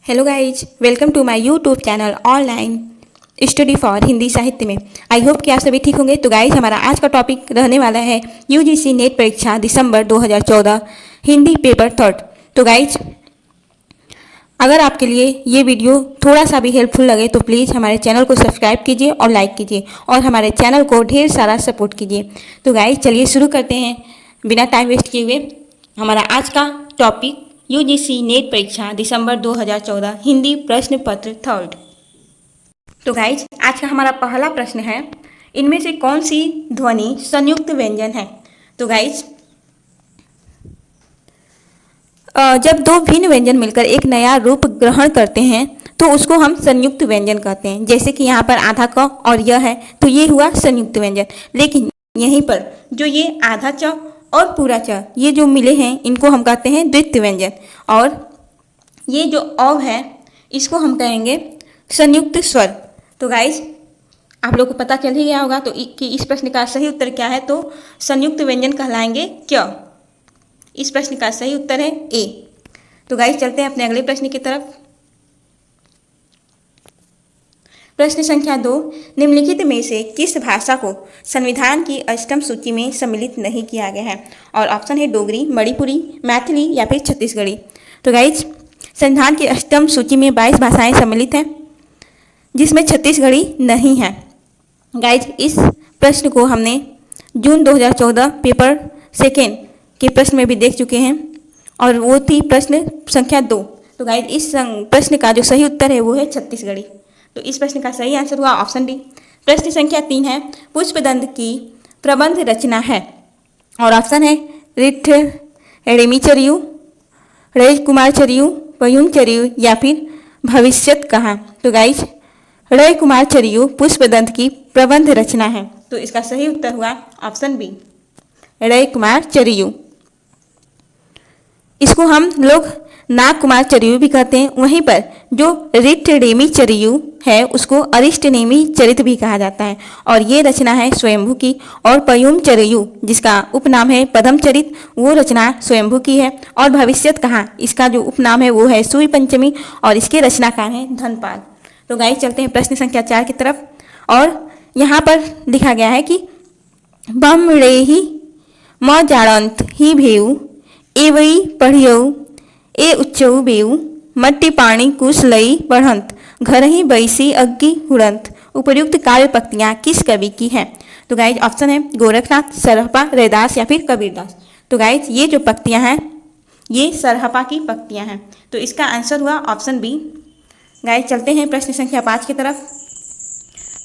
Hello guys, welcome to my YouTube channel online study for Hindi साहित्य में। I hope कि आप सभी ठीक होंगे। तो गाइज, हमारा आज का टॉपिक रहने वाला है यूजीसी नेट परीक्षा दिसंबर 2014 हिंदी पेपर थर्ड। तो गाइज, अगर आपके लिए ये वीडियो थोड़ा सा भी हेल्पफुल लगे तो प्लीज़ हमारे चैनल को सब्सक्राइब कीजिए और लाइक कीजिए और हमारे चैनल को ढेर सारा सपोर्ट कीजिए। तो गाइज, चलिए शुरू करते हैं बिना टाइम वेस्ट किए हुए। हमारा आज का टॉपिक यूजीसी नेट परीक्षा दिसंबर 2014 हिंदी प्रश्न पत्र थर्ड। तो गाइज, आज का हमारा पहला प्रश्न है, इनमें से कौन सी ध्वनि संयुक्त व्यंजन है। तो गाइज, जब दो भिन्न व्यंजन मिलकर एक नया रूप ग्रहण करते हैं तो उसको हम संयुक्त व्यंजन कहते हैं। जैसे कि यहाँ पर आधा क और यह है तो ये हुआ संयुक्त व्यंजन। लेकिन यहीं पर जो ये आधा च और पूरा च ये जो मिले हैं इनको हम कहते हैं द्वितीय व्यंजन। और ये जो अ है इसको हम कहेंगे संयुक्त स्वर। तो गाइज, आप लोग को पता चल ही गया होगा तो कि इस प्रश्न का सही उत्तर क्या है। तो संयुक्त व्यंजन कहलाएंगे क्या। इस प्रश्न का सही उत्तर है ए। तो गाइज, चलते हैं अपने अगले प्रश्न की तरफ। प्रश्न संख्या 2, निम्नलिखित में से किस भाषा को संविधान की अष्टम सूची में सम्मिलित नहीं किया गया है। और ऑप्शन है डोगरी, मणिपुरी, मैथिली या फिर छत्तीसगढ़ी। तो गाइज, संविधान की अष्टम सूची में 22 भाषाएं सम्मिलित हैं जिसमें छत्तीसगढ़ी नहीं है। गाइज, इस प्रश्न को हमने जून 2014 पेपर सेकेंड के प्रश्न में भी देख चुके हैं और वो थी प्रश्न संख्या 2। तो गाइज, इस प्रश्न का जो सही उत्तर है वो है छत्तीसगढ़ी। तो इस प्रश्न का सही आंसर हुआ ऑप्शन डी। प्रश्न संख्या 3 है, पुष्पदंत की प्रबंध रचना है। और ऑप्शन है रिठ रेमीचरियु, रजकुमारचरियु, पयुनचरियु या फिर भविष्यत कहाँ। तो गाइज, रजकुमारचरियु पुष्पदंत की प्रबंध रचना है। तो इसका सही उत्तर हुआ ऑप्शन बी, रजकुमारचरियु। इसको हम लोग नागकुमारचरियु भी कहते हैं। वहीं पर जो रिठरेमीचरियु है उसको अरिष्टनेमी चरित भी कहा जाता है और ये रचना है स्वयंभू की। और पयुमचरियु जिसका उपनाम है पद्मचरित वो रचना स्वयंभू की है। और भविष्यत कहाँ इसका जो उपनाम है वो है सूर्य पंचमी और इसके रचनाकार हैं धनपाल। तो गाइस, चलते हैं प्रश्न संख्या 4 की तरफ। और यहाँ पर लिखा गया है कि बम रे ही म जाड़ंत ही भेऊ एवई पढ़ियऊ ए उच्चऊ बेऊ मट्टी पानी कुश लई बढ़ंत घर ही बैसी अग्गी हुड़ंत। उपर्युक्त काव्य पंक्तियाँ किस कवि की हैं। तो गाइज, ऑप्शन है गोरखनाथ, सरहपा, रैदास या फिर कबीरदास। तो गाइज, ये जो पंक्तियाँ हैं ये सरहपा की पंक्तियाँ हैं। तो इसका आंसर हुआ ऑप्शन बी। गाइज, चलते हैं प्रश्न संख्या 5 की तरफ।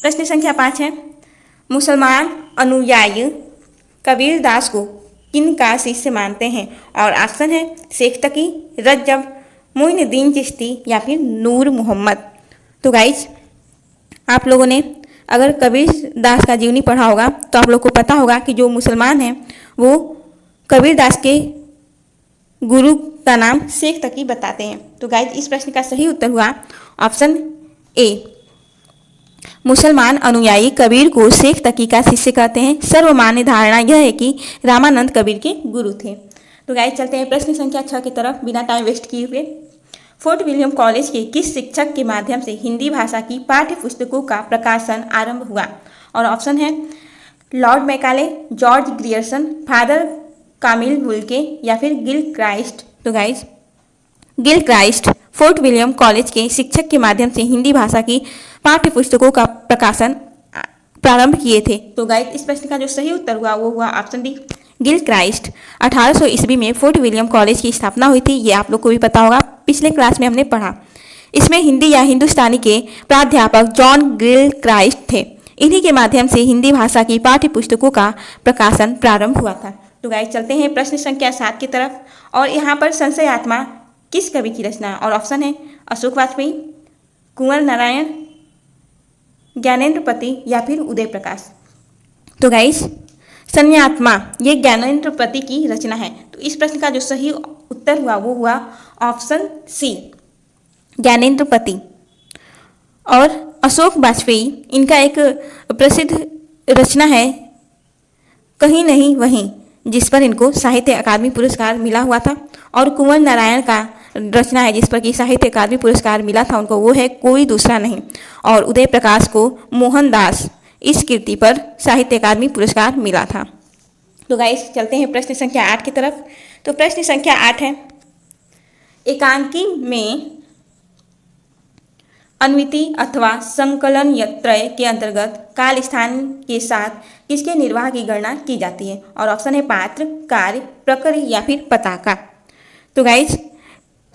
प्रश्न संख्या 5 है, मुसलमान अनुयायी कबीरदास को किन का शिष्य मानते हैं। और ऑप्शन है शेख तकी, रज्जब, मोइनुद्दीन चिश्ती या फिर नूर मोहम्मद। तो गाइज, आप लोगों ने अगर कबीरदास का जीवनी पढ़ा होगा तो आप लोग को पता होगा कि जो मुसलमान हैं वो कबीरदास के गुरु का नाम शेख तकी बताते हैं। तो गाइज, इस प्रश्न का सही उत्तर हुआ ऑप्शन ए, मुसलमान अनुयायी कबीर को शेख तकी का शिष्य कहते हैं। सर्वमान्य धारणा यह है कि रामानंद कबीर के गुरु थे। तो गाइस, चलते हैं प्रश्न संख्या 6 की तरफ बिना टाइम वेस्ट किए हुए। फोर्ट विलियम कॉलेज के किस शिक्षक के माध्यम से हिंदी भाषा की पाठ्य पुस्तकों का प्रकाशन आरंभ हुआ। और ऑप्शन है lord Macaulay, George Grierson, father Camille Bulcke या फिर गिल क्राइस्ट। तो guys, Gilchrist Fort William College के शिक्षक के माध्यम से हिंदी भाषा की पाठ्य पुस्तकों का प्रकाशन प्रारंभ किए थे। तो गाइस, इस प्रश्न का जो सही उत्तर हुआ वो हुआ ऑप्शन डी, गिल क्राइस्ट। 1800 ईस्वी में फोर्ट विलियम कॉलेज की स्थापना हुई थी। ये आप लोग को भी पता होगा, पिछले क्लास में हमने पढ़ा। इसमें हिंदी या हिंदुस्तानी के प्राध्यापक जॉन गिल क्राइस्ट थे। इन्हीं के माध्यम से हिंदी भाषा की पाठ्य पुस्तकों का प्रकाशन प्रारंभ हुआ था। तो गाइस, चलते हैं प्रश्न संख्या 7 की तरफ। और यहाँ पर संशय आत्मा किस कवि की रचना। और ऑप्शन है अशोक वाजपेयी, कुंवर नारायण, ज्ञानेन्द्रपति या फिर उदय प्रकाश। तो गाइस, संन्यात्मा ये ज्ञानेन्द्रपति की रचना है। तो इस प्रश्न का जो सही उत्तर हुआ वो हुआ ऑप्शन सी, ज्ञानेन्द्रपति। और अशोक वाजपेयी इनका एक प्रसिद्ध रचना है कहीं नहीं वहीं, जिस पर इनको साहित्य अकादमी पुरस्कार मिला हुआ था। और कुंवर नारायण का रचना है जिस पर कि साहित्य अकादमी पुरस्कार मिला था उनको, वो है कोई दूसरा नहीं, और उदय प्रकाश को मोहनदास इस कृति पर साहित्य अकादमी पुरस्कार मिला था। तो गाइस चलते हैं प्रश्न संख्या 8 की तरफ। तो प्रश्न संख्या 8 है, एकांकी में अन्विति अथवा संकलन त्रय के अंतर्गत काल स्थान के साथ किसके निर्वाह की गणना की जाती है? और ऑप्शन है पात्र, कार्य, प्रकृति या फिर पताका। तो गाइस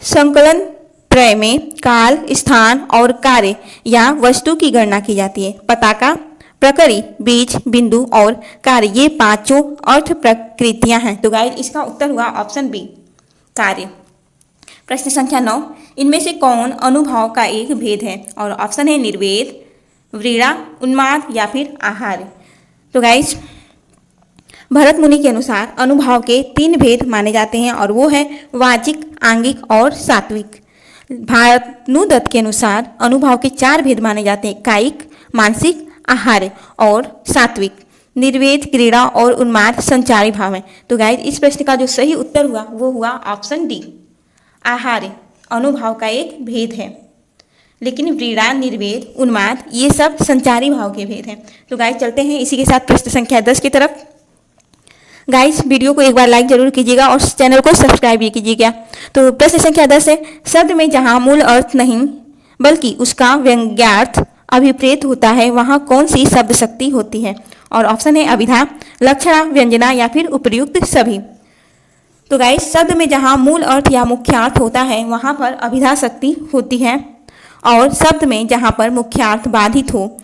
संकलन त्रय में काल, स्थान और कार्य या वस्तु की गणना की जाती है। पताका, प्रकृति, बीज, बिंदु और कार्य, ये पांचों अर्थ प्रकृतियां हैं। तो गाइस इसका उत्तर हुआ ऑप्शन बी, कार्य। प्रश्न संख्या 9, इनमें से कौन अनुभव का एक भेद है? और ऑप्शन है निर्वेद, व्रीड़ा, उन्माद या फिर आहार। तो गाइस भरत मुनि के अनुसार अनुभव के 3 भेद माने जाते हैं और वो है वाचिक, आंगिक और सात्विक। भानुदत्त के अनुसार अनुभव के 4 भेद माने जाते हैं, कायिक, मानसिक, आहार्य और सात्विक। निर्वेद, क्रीड़ा और उन्माद संचारी भाव है। तो गाइस इस प्रश्न का जो सही उत्तर हुआ वो हुआ ऑप्शन डी, आहार्य अनुभव का एक भेद है, लेकिन व्रीड़ा, निर्वेद, उन्माद ये सब संचारी भाव के भेद हैं। तो गाइस चलते हैं इसी के साथ प्रश्न संख्या 10 की तरफ। गाइस वीडियो को एक बार लाइक जरूर कीजिएगा और चैनल को सब्सक्राइब भी कीजिएगा। तो प्रश्न संख्या 10 है, शब्द में जहाँ मूल अर्थ नहीं बल्कि उसका व्यंग्यार्थ अभिप्रेत होता है वहाँ कौन सी शब्द शक्ति होती है? और ऑप्शन है अभिधा, लक्षणा, व्यंजना या फिर उपर्युक्त सभी। तो गाइस शब्द में जहाँ मूल अर्थ या मुख्यार्थ होता है वहाँ पर अभिधा शक्ति होती है, और शब्द में जहाँ पर मुख्यार्थ बाधित हो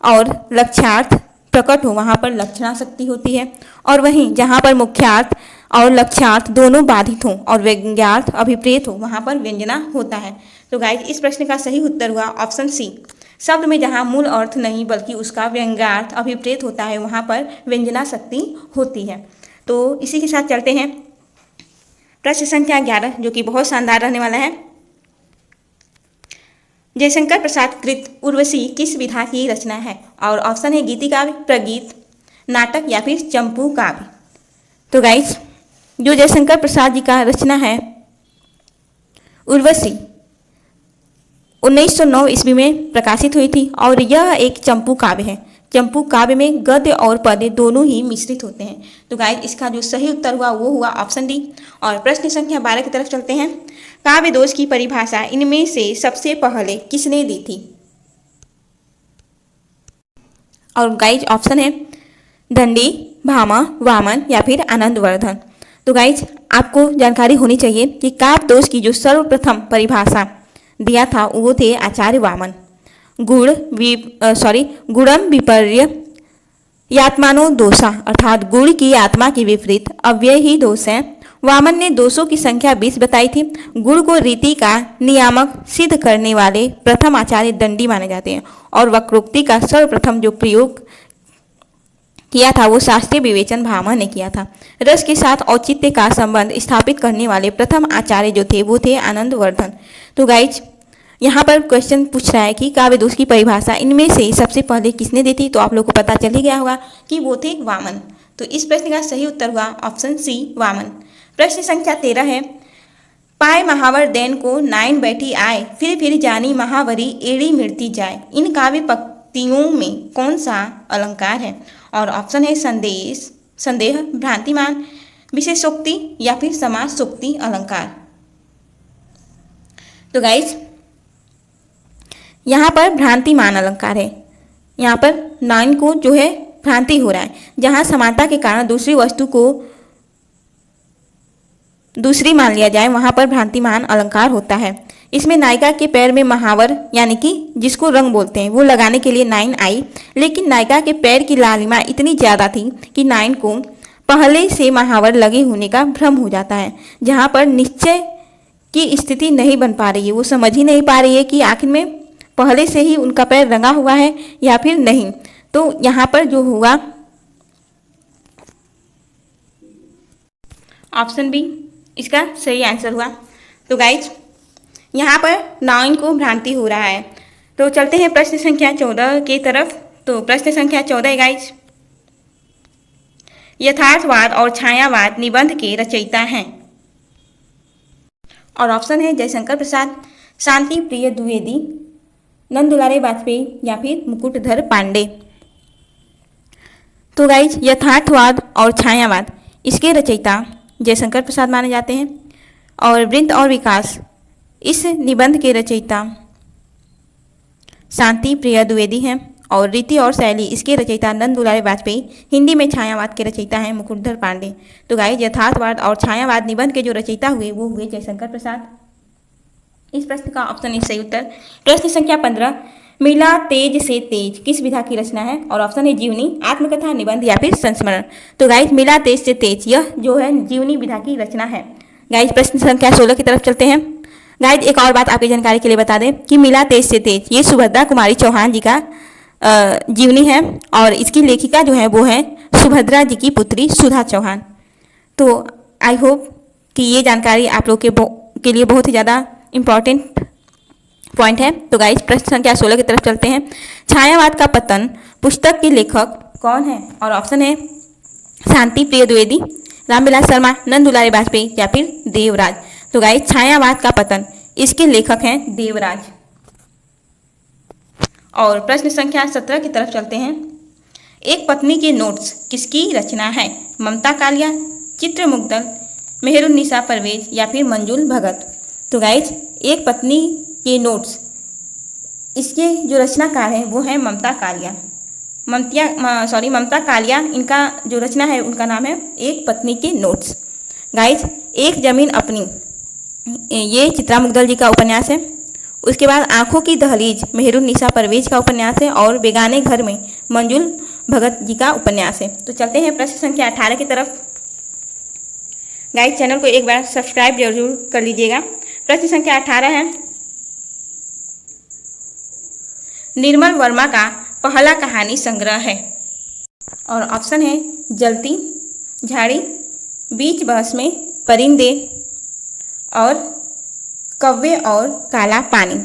और लक्ष्यार्थ प्रकट हो वहाँ पर लक्षणा शक्ति होती है, और वहीं जहाँ पर मुख्यार्थ और लक्ष्यार्थ दोनों बाधित हो और व्यंग्यार्थ अभिप्रेत हो वहाँ पर व्यंजना होता है। तो गाइस इस प्रश्न का सही उत्तर हुआ ऑप्शन सी, शब्द में जहाँ मूल अर्थ नहीं बल्कि उसका व्यंग्यार्थ अभिप्रेत होता है वहाँ पर व्यंजना शक्ति होती है। तो इसी के साथ चलते हैं प्रश्न संख्या 11 जो कि बहुत शानदार रहने वाला है। जयशंकर प्रसाद कृत उर्वशी किस विधा की रचना है? और ऑप्शन है गीति काव्य, प्रगीत, नाटक या फिर चंपू काव्य। तो गाइस जो जयशंकर प्रसाद जी का रचना है उर्वशी 1909 ईस्वी में प्रकाशित हुई थी और यह एक चंपू काव्य है। चंपू काव्य में गद्य और पद्य दोनों ही मिश्रित होते हैं। तो गाइस इसका जो सही उत्तर हुआ वो हुआ ऑप्शन डी। और प्रश्न संख्या 12 की तरफ चलते हैं। काव्य दोष की परिभाषा इनमें से सबसे पहले किसने दी थी? और गाइस ऑप्शन है दंडी, भामा, वामन या फिर आनंदवर्धन। तो गाइस आपको जानकारी होनी चाहिए कि काव्य दोष की जो सर्वप्रथम परिभाषा दिया था वो थे आचार्य वामन। गुणम विपर्य यात्मानो दोषा, अर्थात गुण की आत्मा के विपरीत अव्यय ही दोष है। वामन ने दोषों की संख्या 20 बताई थी। गुण को रीति का नियामक सिद्ध करने वाले प्रथम आचार्य दंडी माने जाते हैं, और वक्रोक्ति का सर्वप्रथम जो प्रयोग किया था वो शास्त्रीय विवेचन भामा ने किया था। रस के साथ औचित्य का संबंध स्थापित करने वाले प्रथम आचार्य जो थे वो थे आनंदवर्धन। तो गाइज यहाँ पर क्वेश्चन पूछ रहा है कि काव्य दोष की परिभाषा इनमें से सबसे पहले किसने दी थी? तो आप लोग को पता चल ही गया होगा कि वो थे वामन। तो इस प्रश्न का सही उत्तर हुआ ऑप्शन सी, वामन। प्रश्न संख्या 13 है, पाए महावर दैन को नाइन बैठी आए, फिर जानी महावरी एड़ी मिटती जाए। इन काव्य पंक्तियों में कौन सा अलंकार है? और ऑप्शन है संदेह, भ्रांतिमान, विशेषोक्ति या फिर समासोक्ति अलंकार। तो गाइज यहाँ पर भ्रांतिमान अलंकार है। यहाँ पर नाइन को जो है भ्रांति हो रहा है, जहाँ समानता के कारण दूसरी वस्तु को दूसरी मान लिया जाए वहाँ पर भ्रांतिमान अलंकार होता है। इसमें नायिका के पैर में महावर यानी कि जिसको रंग बोलते हैं वो लगाने के लिए नाइन आई, लेकिन नायिका के पैर की लालिमा इतनी ज़्यादा थी कि नाइन को पहले से महावर लगे होने का भ्रम हो जाता है, जहाँ पर निश्चय की स्थिति नहीं बन पा रही है। वो समझ ही नहीं पा रही है कि आखिर में पहले से ही उनका पैर रंगा हुआ है या फिर नहीं। तो यहाँ पर जो हुआ ऑप्शन बी इसका सही आंसर हुआ। तो गाइज यहाँ पर नाइन को भ्रांति हो रहा है। तो चलते हैं प्रश्न संख्या 14 की तरफ। तो प्रश्न संख्या 14 गाइज, यथार्थवाद और छायावाद निबंध के रचयिता हैं। और ऑप्शन है जयशंकर प्रसाद, शांति प्रिय द्विवेदी, नंद दुलारे वाजपेयी या फिर मुकुटधर पांडे। तो गाइज यथार्थवाद और छायावाद इसके रचयिता जयशंकर प्रसाद माने जाते हैं और वृंत और विकास इस निबंध के रचयिता शांति प्रिय द्विवेदी हैं और रीति और शैली इसके रचयिता नंद दुलारे वाजपेयी। हिंदी में छायावाद के रचयिता हैं मुकुटधर पांडे। तो गाइज यथार्थवाद और छायावाद निबंध के जो रचयिता हुए वो हुए जयशंकर प्रसाद। इस प्रश्न का ऑप्शन इज सही उत्तर। प्रश्न संख्या 15, मिला तेज से तेज किस विधा की रचना है? और ऑप्शन है जीवनी, आत्मकथा, निबंध या फिर संस्मरण। तो गाइज मिला तेज से तेज यह जो है जीवनी विधा की रचना है। गाइज प्रश्न संख्या 16 की तरफ चलते हैं। गाइज एक और बात आपकी जानकारी के लिए बता दें कि मिला तेज से तेज ये सुभद्रा कुमारी चौहान जी का जीवनी है और इसकी लेखिका जो है वो है सुभद्रा जी की पुत्री सुधा चौहान। तो आई होप कि ये जानकारी आप लोग के लिए बहुत ही ज़्यादा इम्पॉर्टेंट पॉइंट है। तो गाइज प्रश्न संख्या 16 की तरफ चलते हैं। छायावाद का पतन पुस्तक के लेखक कौन है? और ऑप्शन है शांति प्रिय द्विवेदी, रामविलास शर्मा, नंद दुलारे वाजपेयी या फिर देवराज। तो गाइज छायावाद का पतन इसके लेखक हैं देवराज। और प्रश्न संख्या 17 की तरफ चलते हैं। एक पत्नी के नोट्स किसकी रचना है? ममता कालिया, चित्रमुग्धल, मेहरुन्निसा परवेज या फिर मंजुल भगत। तो गाइज एक पत्नी के नोट्स इसके जो रचनाकार हैं वो है ममता कालिया। ममता कालिया इनका जो रचना है उनका नाम है एक पत्नी के नोट्स। गाइज एक जमीन अपनी ये चित्रा मुग्धल जी का उपन्यास है। उसके बाद आंखों की दहलीज मेहरुन्निसा परवेज का उपन्यास है और बेगाने घर में मंजुल भगत जी का उपन्यास है। तो चलते हैं प्रश्न संख्या 18 की तरफ। गाइस चैनल को एक बार सब्सक्राइब जरूर कर लीजिएगा। प्रश्न संख्या 18 है, निर्मल वर्मा का पहला कहानी संग्रह है और ऑप्शन है जलती झाड़ी, बीच बहस में, परिंदे और कव्वे और काला पानी।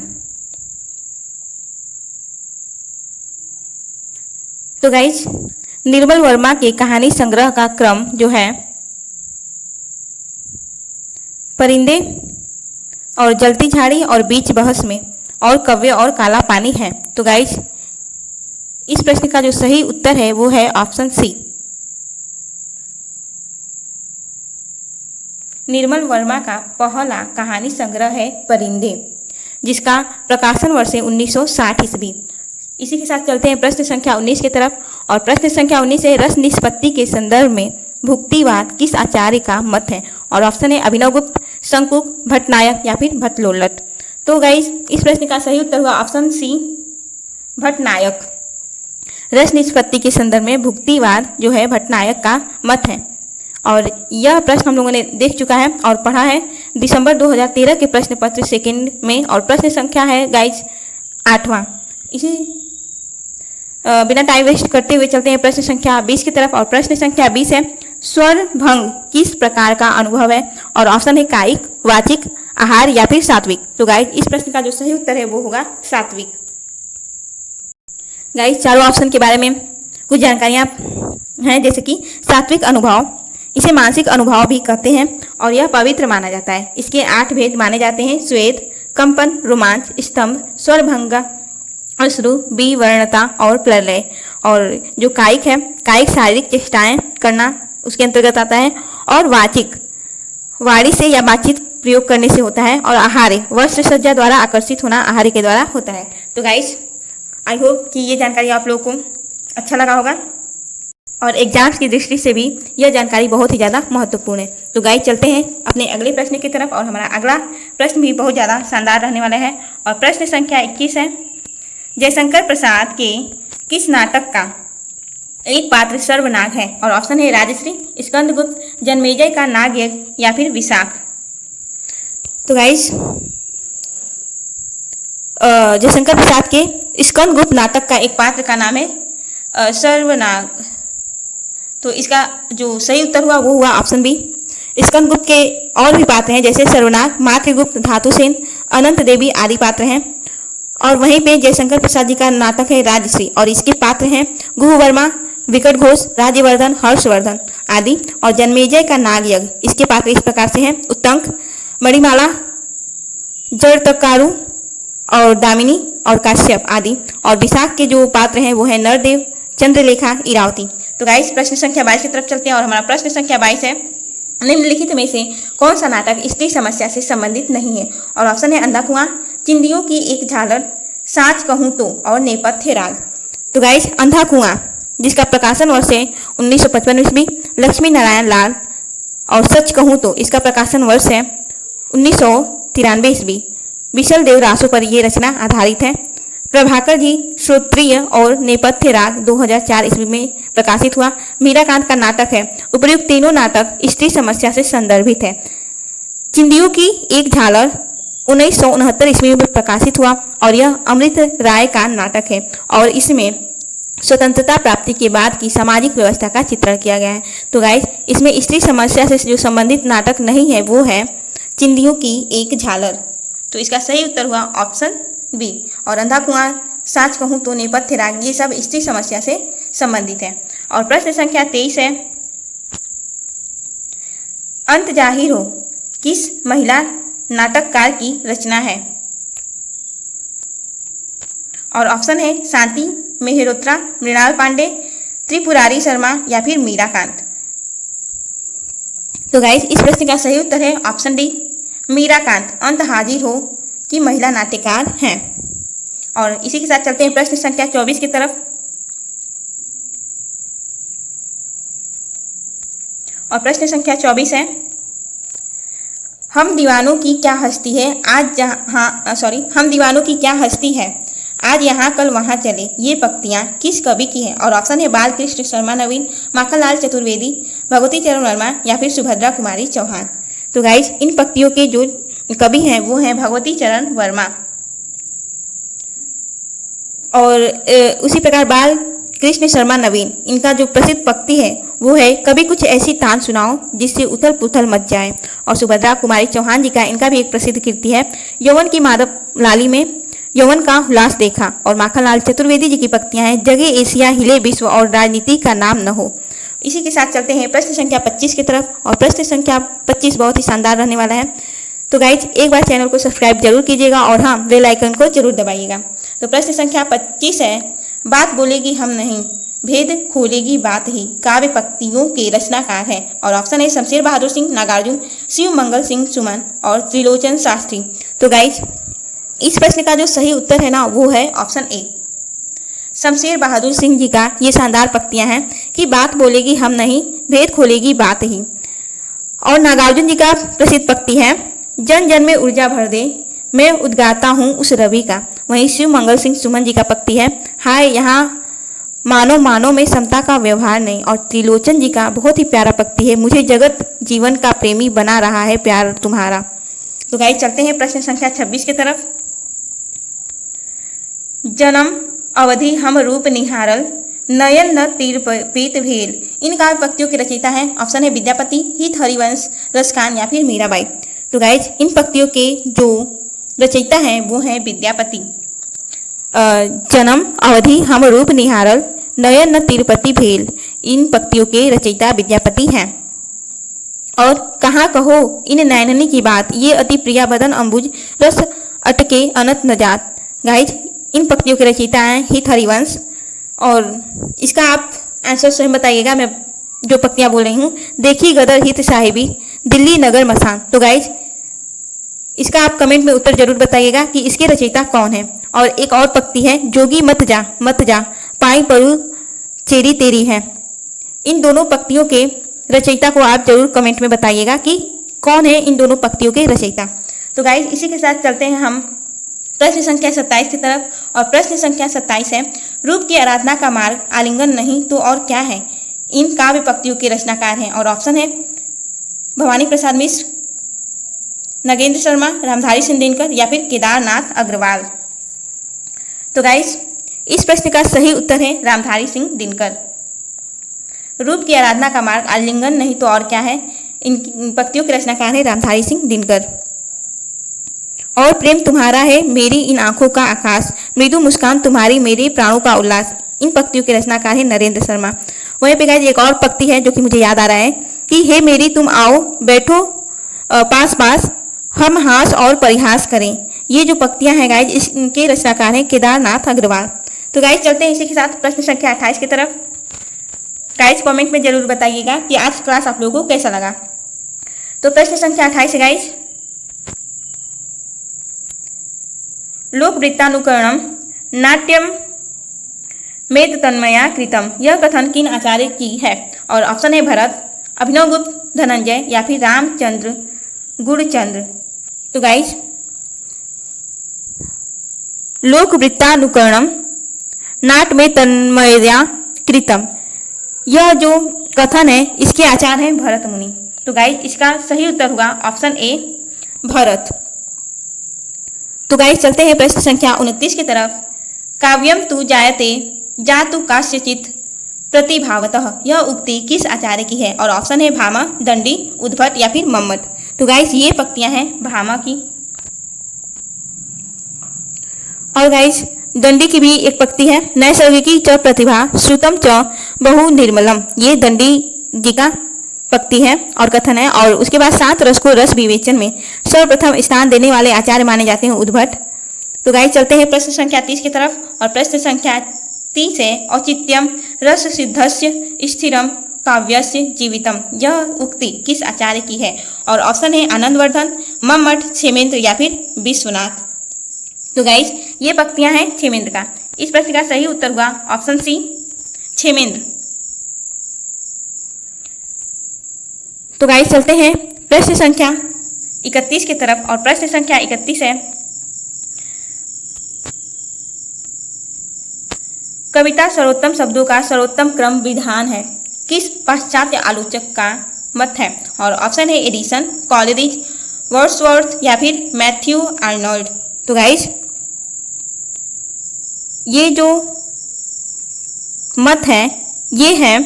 तो गाइज निर्मल वर्मा के कहानी संग्रह का क्रम जो है परिंदे और जलती झाड़ी और बीच बहस में और कव्वे और काला पानी है। तो गाइज इस प्रश्न का जो सही उत्तर है वो है ऑप्शन सी। निर्मल वर्मा का पहला कहानी संग्रह है परिंदे, जिसका प्रकाशन वर्ष है 1960 ईस्वी। इसी के साथ चलते हैं प्रश्न संख्या 19 की तरफ। और प्रश्न संख्या 19 है, रस निष्पत्ति के संदर्भ में भुक्तिवाद किस आचार्य का मत है? और ऑप्शन है अभिनवगुप्त, शंकुक, भट्टनायक या फिर भट्टलोलट। तो गाइस इस प्रश्न का सही उत्तर हुआ ऑप्शन सी भट्टनायक। रस निष्पत्ति के संदर्भ में भुक्तिवाद जो है भट्टनायक का मत है। और यह प्रश्न हम लोगों ने देख चुका है और पढ़ा है दिसंबर 2013 के प्रश्न पत्र सेकंड में। और प्रश्न संख्या है गाइज 8वां। इसी बिना टाइम वेस्ट करते हुए चलते हैं प्रश्न संख्या 20 की तरफ। और प्रश्न संख्या 20 है, स्वर भंग किस प्रकार का अनुभव है? और ऑप्शन है कायिक, वाचिक, आहार या फिर सात्विक। तो गाइज इस प्रश्न का जो सही उत्तर है वो होगा सात्विक। गाइज चारों ऑप्शन के बारे में कुछ जानकारियाँ हैं, जैसे कि सात्विक अनुभव, इसे मानसिक अनुभव भी कहते हैं और यह पवित्र माना जाता है। इसके 8 भेद माने जाते हैं, स्वेद, कंपन, रोमांच, स्तंभ, स्वरभंग, अश्रु, विवर्णता और प्रलय। और जो कायिक है, कायिक शारीरिक चेष्टाएं करना उसके अंतर्गत आता है। और वाचिक वाणी से या बातचीत प्रयोग करने से होता है। और आहार्य वस्त्र सज्जा द्वारा आकर्षित होना आहार्य के द्वारा होता है। तो गाइस आई होप कि ये जानकारी आप लोगों को अच्छा लगा होगा और एग्जाम्स की दृष्टि से भी यह जानकारी बहुत ही ज़्यादा महत्वपूर्ण है। तो गाइस चलते हैं अपने अगले प्रश्न की तरफ। और हमारा अगला प्रश्न भी बहुत ज़्यादा शानदार रहने वाला है। और प्रश्न संख्या 21 है, जयशंकर प्रसाद के किस नाटक का एक पात्र सर्वनाग है? और ऑप्शन है राजश्री, स्कंदगुप्त, जन्मेजय का नागयज्ञ या फिर विशाख। तो गाइस जयशंकर प्रसाद के स्कंदगुप्त नाटक का एक पात्र का नाम है सर्वनाग। तो इसका जो सही उत्तर हुआ वो हुआ ऑप्शन बी। स्कंदगुप्त के और भी पात्र हैं, जैसे सर्वनाग, मातृगुप्त, धातुसेन, अनंत देवी आदि पात्र हैं। और वहीं पे जयशंकर प्रसाद जी का नाटक है राजश्री और इसके पात्र हैं गुह वर्मा, विकट घोष, राज्यवर्धन, हर्षवर्धन आदि। और जन्मेजय का नागयज्ञ इसके पात्र इस प्रकार से हैं, उत्तंक, मणिमाला, जड़तकारू और दामिनी और काश्यप आदि। और विशाख के जो पात्र हैं वो है नरदेव, चंद्रलेखा, इरावती। तो गाइस प्रश्न संख्या 22 की तरफ चलते हैं और हमारा प्रश्न संख्या 22 है, निम्नलिखित में से कौन सा नाटक स्त्री समस्या से संबंधित नहीं है? और ऑप्शन है अंधा कुआं, चिंदियों की एक झालर, साच कहूँ तो और नेपथ्य राग। तो गाइस अंधा कुआं जिसका प्रकाशन वर्ष है 1955 ईस्वी, लक्ष्मी नारायण लाल, और सच कहूँ तो इसका प्रकाशन वर्ष है 1993 ईस्वी। विशल देव रासो पर यह रचना आधारित है। प्रभाकर जी श्रोत्रिय और नेपथ्य राग 2004 ईस्वी में प्रकाशित हुआ। मीराकांत का नाटक है। उपर्युक्त तीनों नाटक स्त्री समस्या से संदर्भित है। चिंदियों की एक झालर 1969 ईस्वी में प्रकाशित हुआ और यह अमृत राय का नाटक है और इसमें स्वतंत्रता प्राप्ति के बाद की सामाजिक व्यवस्था का चित्रण किया गया है। तो गाइस इसमें स्त्री समस्या से जो संबंधित नाटक नहीं है वो है चिंदियों की एक झालर। तो इसका सही उत्तर हुआ ऑप्शन बी। और अंधा कुआं, साच कहूँ तो, नेपथ्य राग ये सब स्त्री समस्या से संबंधित है। और प्रश्न संख्या 23 है, अंत जाहिर हो किस महिला नाटककार की रचना है? और ऑप्शन है शांति मेहरोत्रा, मृणाल पांडे, त्रिपुरारी शर्मा या फिर मीराकांत। तो गाइस इस प्रश्न का सही उत्तर है ऑप्शन डी, मीराकांत अंत हाजिर हो की महिला नाट्यकार हैं। और इसी के साथ चलते हैं प्रश्न संख्या 24 की तरफ। और प्रश्न संख्या 24 है, हम दीवानों की क्या हस्ती है हम दीवानों की क्या हस्ती है, आज यहाँ कल वहाँ चले, ये पंक्तियाँ किस कवि की हैं? और ऑप्शन है बाल कृष्ण शर्मा नवीन, माखनलाल चतुर्वेदी, भगवती चरण वर्मा या फिर सुभद्रा कुमारी चौहान। तो गाइज इन पंक्तियों के जो कवि हैं वो हैं भगवती चरण वर्मा। और उसी प्रकार बाल कृष्ण शर्मा नवीन, इनका जो प्रसिद्ध पंक्ति है वो है कभी कुछ ऐसी तान सुनाओ जिससे उथल पुथल मच जाए। और सुभद्रा कुमारी चौहान जी का इनका भी एक प्रसिद्ध कृति है यौवन की माधव लाली में यौवन का हुलास देखा। और माखनलाल चतुर्वेदी जी की पंक्तियां हैं जगे एशिया हिले विश्व और राजनीति का नाम न हो। इसी के साथ चलते हैं प्रश्न संख्या 25 की तरफ। और प्रश्न संख्या 25 बहुत ही शानदार रहने वाला है। तो गाइज एक बार चैनल को सब्सक्राइब जरूर कीजिएगा और हाँ बेल आइकन को जरूर दबाइएगा। तो प्रश्न संख्या 25 है, बात बोलेगी हम नहीं, भेद खोलेगी बात ही, काव्य पंक्तियों के रचनाकार हैं। और ऑप्शन है शमशेर बहादुर सिंह, नागार्जुन, शिव मंगल सिंह सुमन और त्रिलोचन शास्त्री। तो गाइज इस प्रश्न का जो सही उत्तर है ना वो है ऑप्शन ए, शमशेर बहादुर सिंह जी का ये शानदार पंक्तियां हैं कि बात बोलेगी हम नहीं, भेद खोलेगी बात ही। और नागार्जुन जी का प्रसिद्ध पंक्ति है जन जन में ऊर्जा भर दे, मैं उद्गाता हूँ उस रवि का। वहीं शिव मंगल सिंह सुमन जी का पंक्ति है हाय यहाँ मानो मानो में समता का व्यवहार नहीं। और त्रिलोचन जी का बहुत ही प्यारा पंक्ति है मुझे जगत जीवन का प्रेमी बना रहा है प्यार तुम्हारा। तो गाइस चलते हैं प्रश्न संख्या 26 की तरफ। जन्म अवधि हम रूप निहारल, नयन न तीर पीत भेल, इन काव्य पंक्तियों के रचयिता हैं। ऑप्शन है विद्यापति, हित हरिवंश, रसखान या फिर मीराबाई। तो गाइज इन पंक्तियों के जो रचयिता हैं वो हैं विद्यापति। जन्म अवधि हम रूप निहारल, नयन न तिरुपति भेल, इन पंक्तियों के रचयिता विद्यापति हैं। और कहाँ कहो इन नैननी की बात, ये अति प्रिया बदन अंबुज, रस अटके अनत न जात। गाइज इन पंक्तियों के रचयिता हैं हित हरिवंश। और इसका आप आंसर स्वयं बताइएगा, मैं जो पंक्तियाँ बोल रही हूँ। देखी गदर हित साहिबी, दिल्ली नगर मसान। तो गाइज इसका आप कमेंट में उत्तर जरूर बताइएगा कि इसके रचयिता कौन है। और एक और पंक्ति है जोगी मत जा पाई परू चेरी तेरी है। इन दोनों पंक्तियों के रचयिता को आप जरूर कमेंट में बताइएगा कि कौन है इन दोनों पंक्तियों के रचयिता। तो गाइज इसी के साथ चलते हैं हम प्रश्न संख्या 27 की तरफ। और प्रश्न संख्या 27 है, रूप की आराधना का मार्ग आलिंगन नहीं तो और क्या है, इन काव्य पंक्तियों के रचनाकार हैं। और ऑप्शन है भवानी प्रसाद मिश्र, नगेंद्र शर्मा, रामधारी सिंह दिनकर या फिर केदारनाथ अग्रवाल। तो गाइस इस प्रश्न का सही उत्तर है रामधारी सिंह दिनकर। रूप की आराधना का मार्ग आलिंगन नहीं तो और क्या है, इन पंक्तियों के रचनाकार है रामधारी सिंह दिनकर। और प्रेम तुम्हारा है मेरी इन आंखों का आकाश, मृदु मुस्कान तुम्हारी मेरे प्राणों का उल्लास, इन पंक्तियों के रचनाकार है नरेंद्र शर्मा। वहीं पे गाइस एक और पंक्ति है जो कि मुझे याद आ रहा है कि हे मेरी तुम आओ बैठो पास पास, हम हास और परिहास करें। ये जो पंक्तियां हैं गाइज, इसके रचनाकार हैं केदारनाथ अग्रवाल। तो गाइज चलते हैं इसी के साथ प्रश्न संख्या 28 की तरफ। गाइज कमेंट में जरूर बताइएगा कि आज क्लास आप लोगों को कैसा लगा। तो प्रश्न संख्या 28 है गाइज, लोकवृत्तानुकरणम नाट्यम मेद तन्मया कृतम, यह कथन किन आचार्य की है? और ऑप्शन है भरत, अभिनवगुप्त, धनंजय या फिर रामचंद्र गुणचंद्र। तो गाइज लोकवृत्तानुकरणम नाट्य में तन्मया कृतम, यह जो कथन है इसके आचार्य हैं भरत मुनि। तो गाइज इसका सही उत्तर होगा ऑप्शन ए भरत। तो गाइज चलते हैं प्रश्न संख्या 29 की तरफ। काव्यम तु जायते जातु काश्यचित प्रतिभावतः, यह उक्ति किस आचार्य की है? और ऑप्शन है भामा, दंडी, उद्भट या फिर मम्मट। तो गाइज ये पंक्तियां हैं भामा की। और गाइज दंडी की भी एक पंक्ति है, नैसर्गिकी च प्रतिभा श्रुतम च बहु निर्मलम, ये दंडी जी का पंक्ति है और कथन है। और उसके बाद 7 रस को रस विवेचन में सर्वप्रथम स्थान देने वाले आचार्य माने जाते हैं उद्भट। तो गाइस चलते हैं प्रश्न संख्या 30 की तरफ। और प्रश्न संख्या 30 है, औचित्यम रस सिद्धस्य स्थिरम काव्यस्य जीवितम, यह उक्ति किस आचार्य की है? और ऑप्शन है आनंदवर्धन, मम्मट, क्षेमेंद्र या फिर विश्वनाथ। तो गाइस ये पंक्तियां हैं क्षेमेंद्र का। इस प्रश्न का सही उत्तर हुआ ऑप्शन सी क्षेमेंद्र। तो गाइस चलते हैं प्रश्न संख्या 31 की तरफ। और प्रश्न संख्या 31 है, कविता सर्वोत्तम शब्दों का सर्वोत्तम क्रम विधान है, किस पाश्चात्य आलोचक का मत है? और ऑप्शन है एडिसन, कॉलरिज, वर्ड्सवर्थ या फिर मैथ्यू आर्नोल्ड। तो गाइस ये जो मत है ये है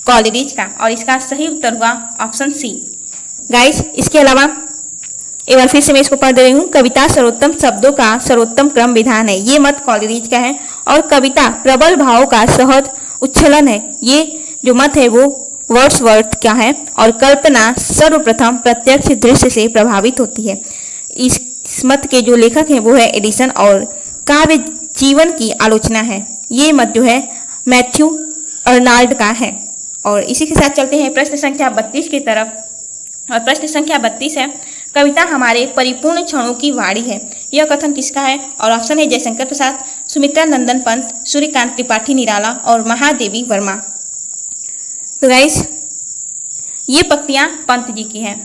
कॉलरिज का और इसका सही उत्तर हुआ ऑप्शन सी। गाइस इसके अलावा एक बार फिर से मैं इसको पढ़ दे रही हूँ, कविता सर्वोत्तम शब्दों का सर्वोत्तम क्रम विधान है, ये मत कॉलरिज का है। और कविता प्रबल भाव का सहज उच्छलन है, ये जो मत है वो वर्ड्सवर्थ का है। और कल्पना सर्वप्रथम प्रत्यक्ष दृश्य से प्रभावित होती है, इस मत के जो लेखक हैं वो है एडिसन। और काव्य जीवन की आलोचना है, ये मत जो है मैथ्यू अर्नाल्ड का है। और इसी के साथ चलते हैं प्रश्न संख्या 32 की तरफ। और प्रश्न संख्या 32 है, कविता हमारे परिपूर्ण क्षणों की वाणी है, यह कथन किसका है? और ऑप्शन है जयशंकर प्रसाद, सुमित्रा नंदन पंत, सूर्यकांत त्रिपाठी निराला और महादेवी वर्मा। तो गाइस ये पंक्तियां पंत जी की हैं।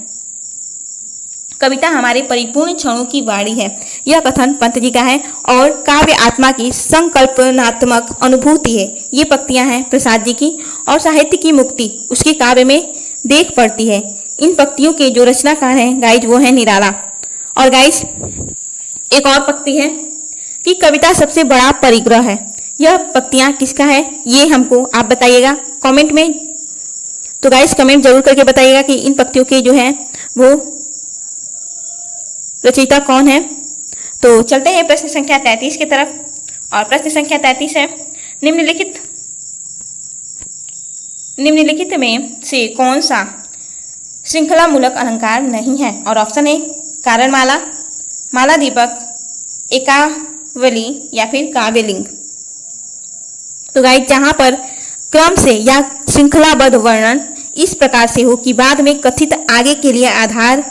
कविता हमारे परिपूर्ण क्षणों की वाणी है, यह कथन पंत जी का है। और काव्य आत्मा की संकल्पनात्मक अनुभूति है, ये पंक्तियां हैं प्रसाद जी की। और साहित्य की मुक्ति उसके काव्य में देख पड़ती है। इन पंक्तियों के जो रचनाकार हैं गाइज वो है निराला। और गाइज एक और पंक्ति है कि कविता सबसे बड़ा परिग्रह है, यह पंक्तियां किसका है? ये हमको आप बताइएगा कमेंट में। तो गाइज कमेंट जरूर करके बताइएगा कि इन पंक्तियों के जो है वो रचयिता कौन है। तो चलते हैं प्रश्न संख्या 33 की तरफ। और प्रश्न संख्या 33 है, निम्नलिखित में से कौन सा श्रृंखला मूलक अलंकार नहीं है? और ऑप्शन है कारणमाला, माला दीपक, एकावली या फिर काव्यलिंग। तो गाइस जहां पर क्रम से या श्रृंखलाबद्ध वर्णन इस प्रकार से हो कि बाद में कथित आगे के लिए आधार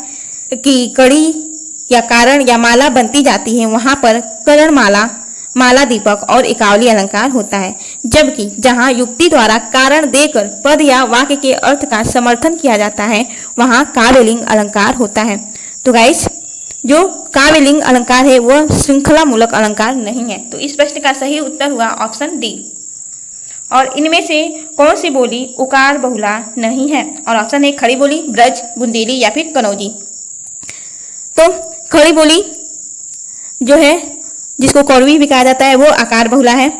की कड़ी या कारण या माला बनती जाती है, वहां पर करणमाला, माला दीपक और एकावली अलंकार होता है। जबकि जहां युक्ति द्वारा कारण देकर पद या वाक्य के अर्थ का समर्थन किया जाता है वहां काव्यलिंग अलंकार होता है। तो गाइस जो काव्यलिंग अलंकार है वह श्रृंखला मूलक अलंकार नहीं है। तो इस प्रश्न का सही उत्तर हुआ ऑप्शन डी। और इनमें से कौन सी बोली उकार बहुला नहीं है? और ऑप्शन है खड़ी बोली, ब्रज, बुंदेली या फिर कनौजी। तो खड़ी बोली जो है जिसको कौरवी भी कहा जाता है वो आकार बहुला है,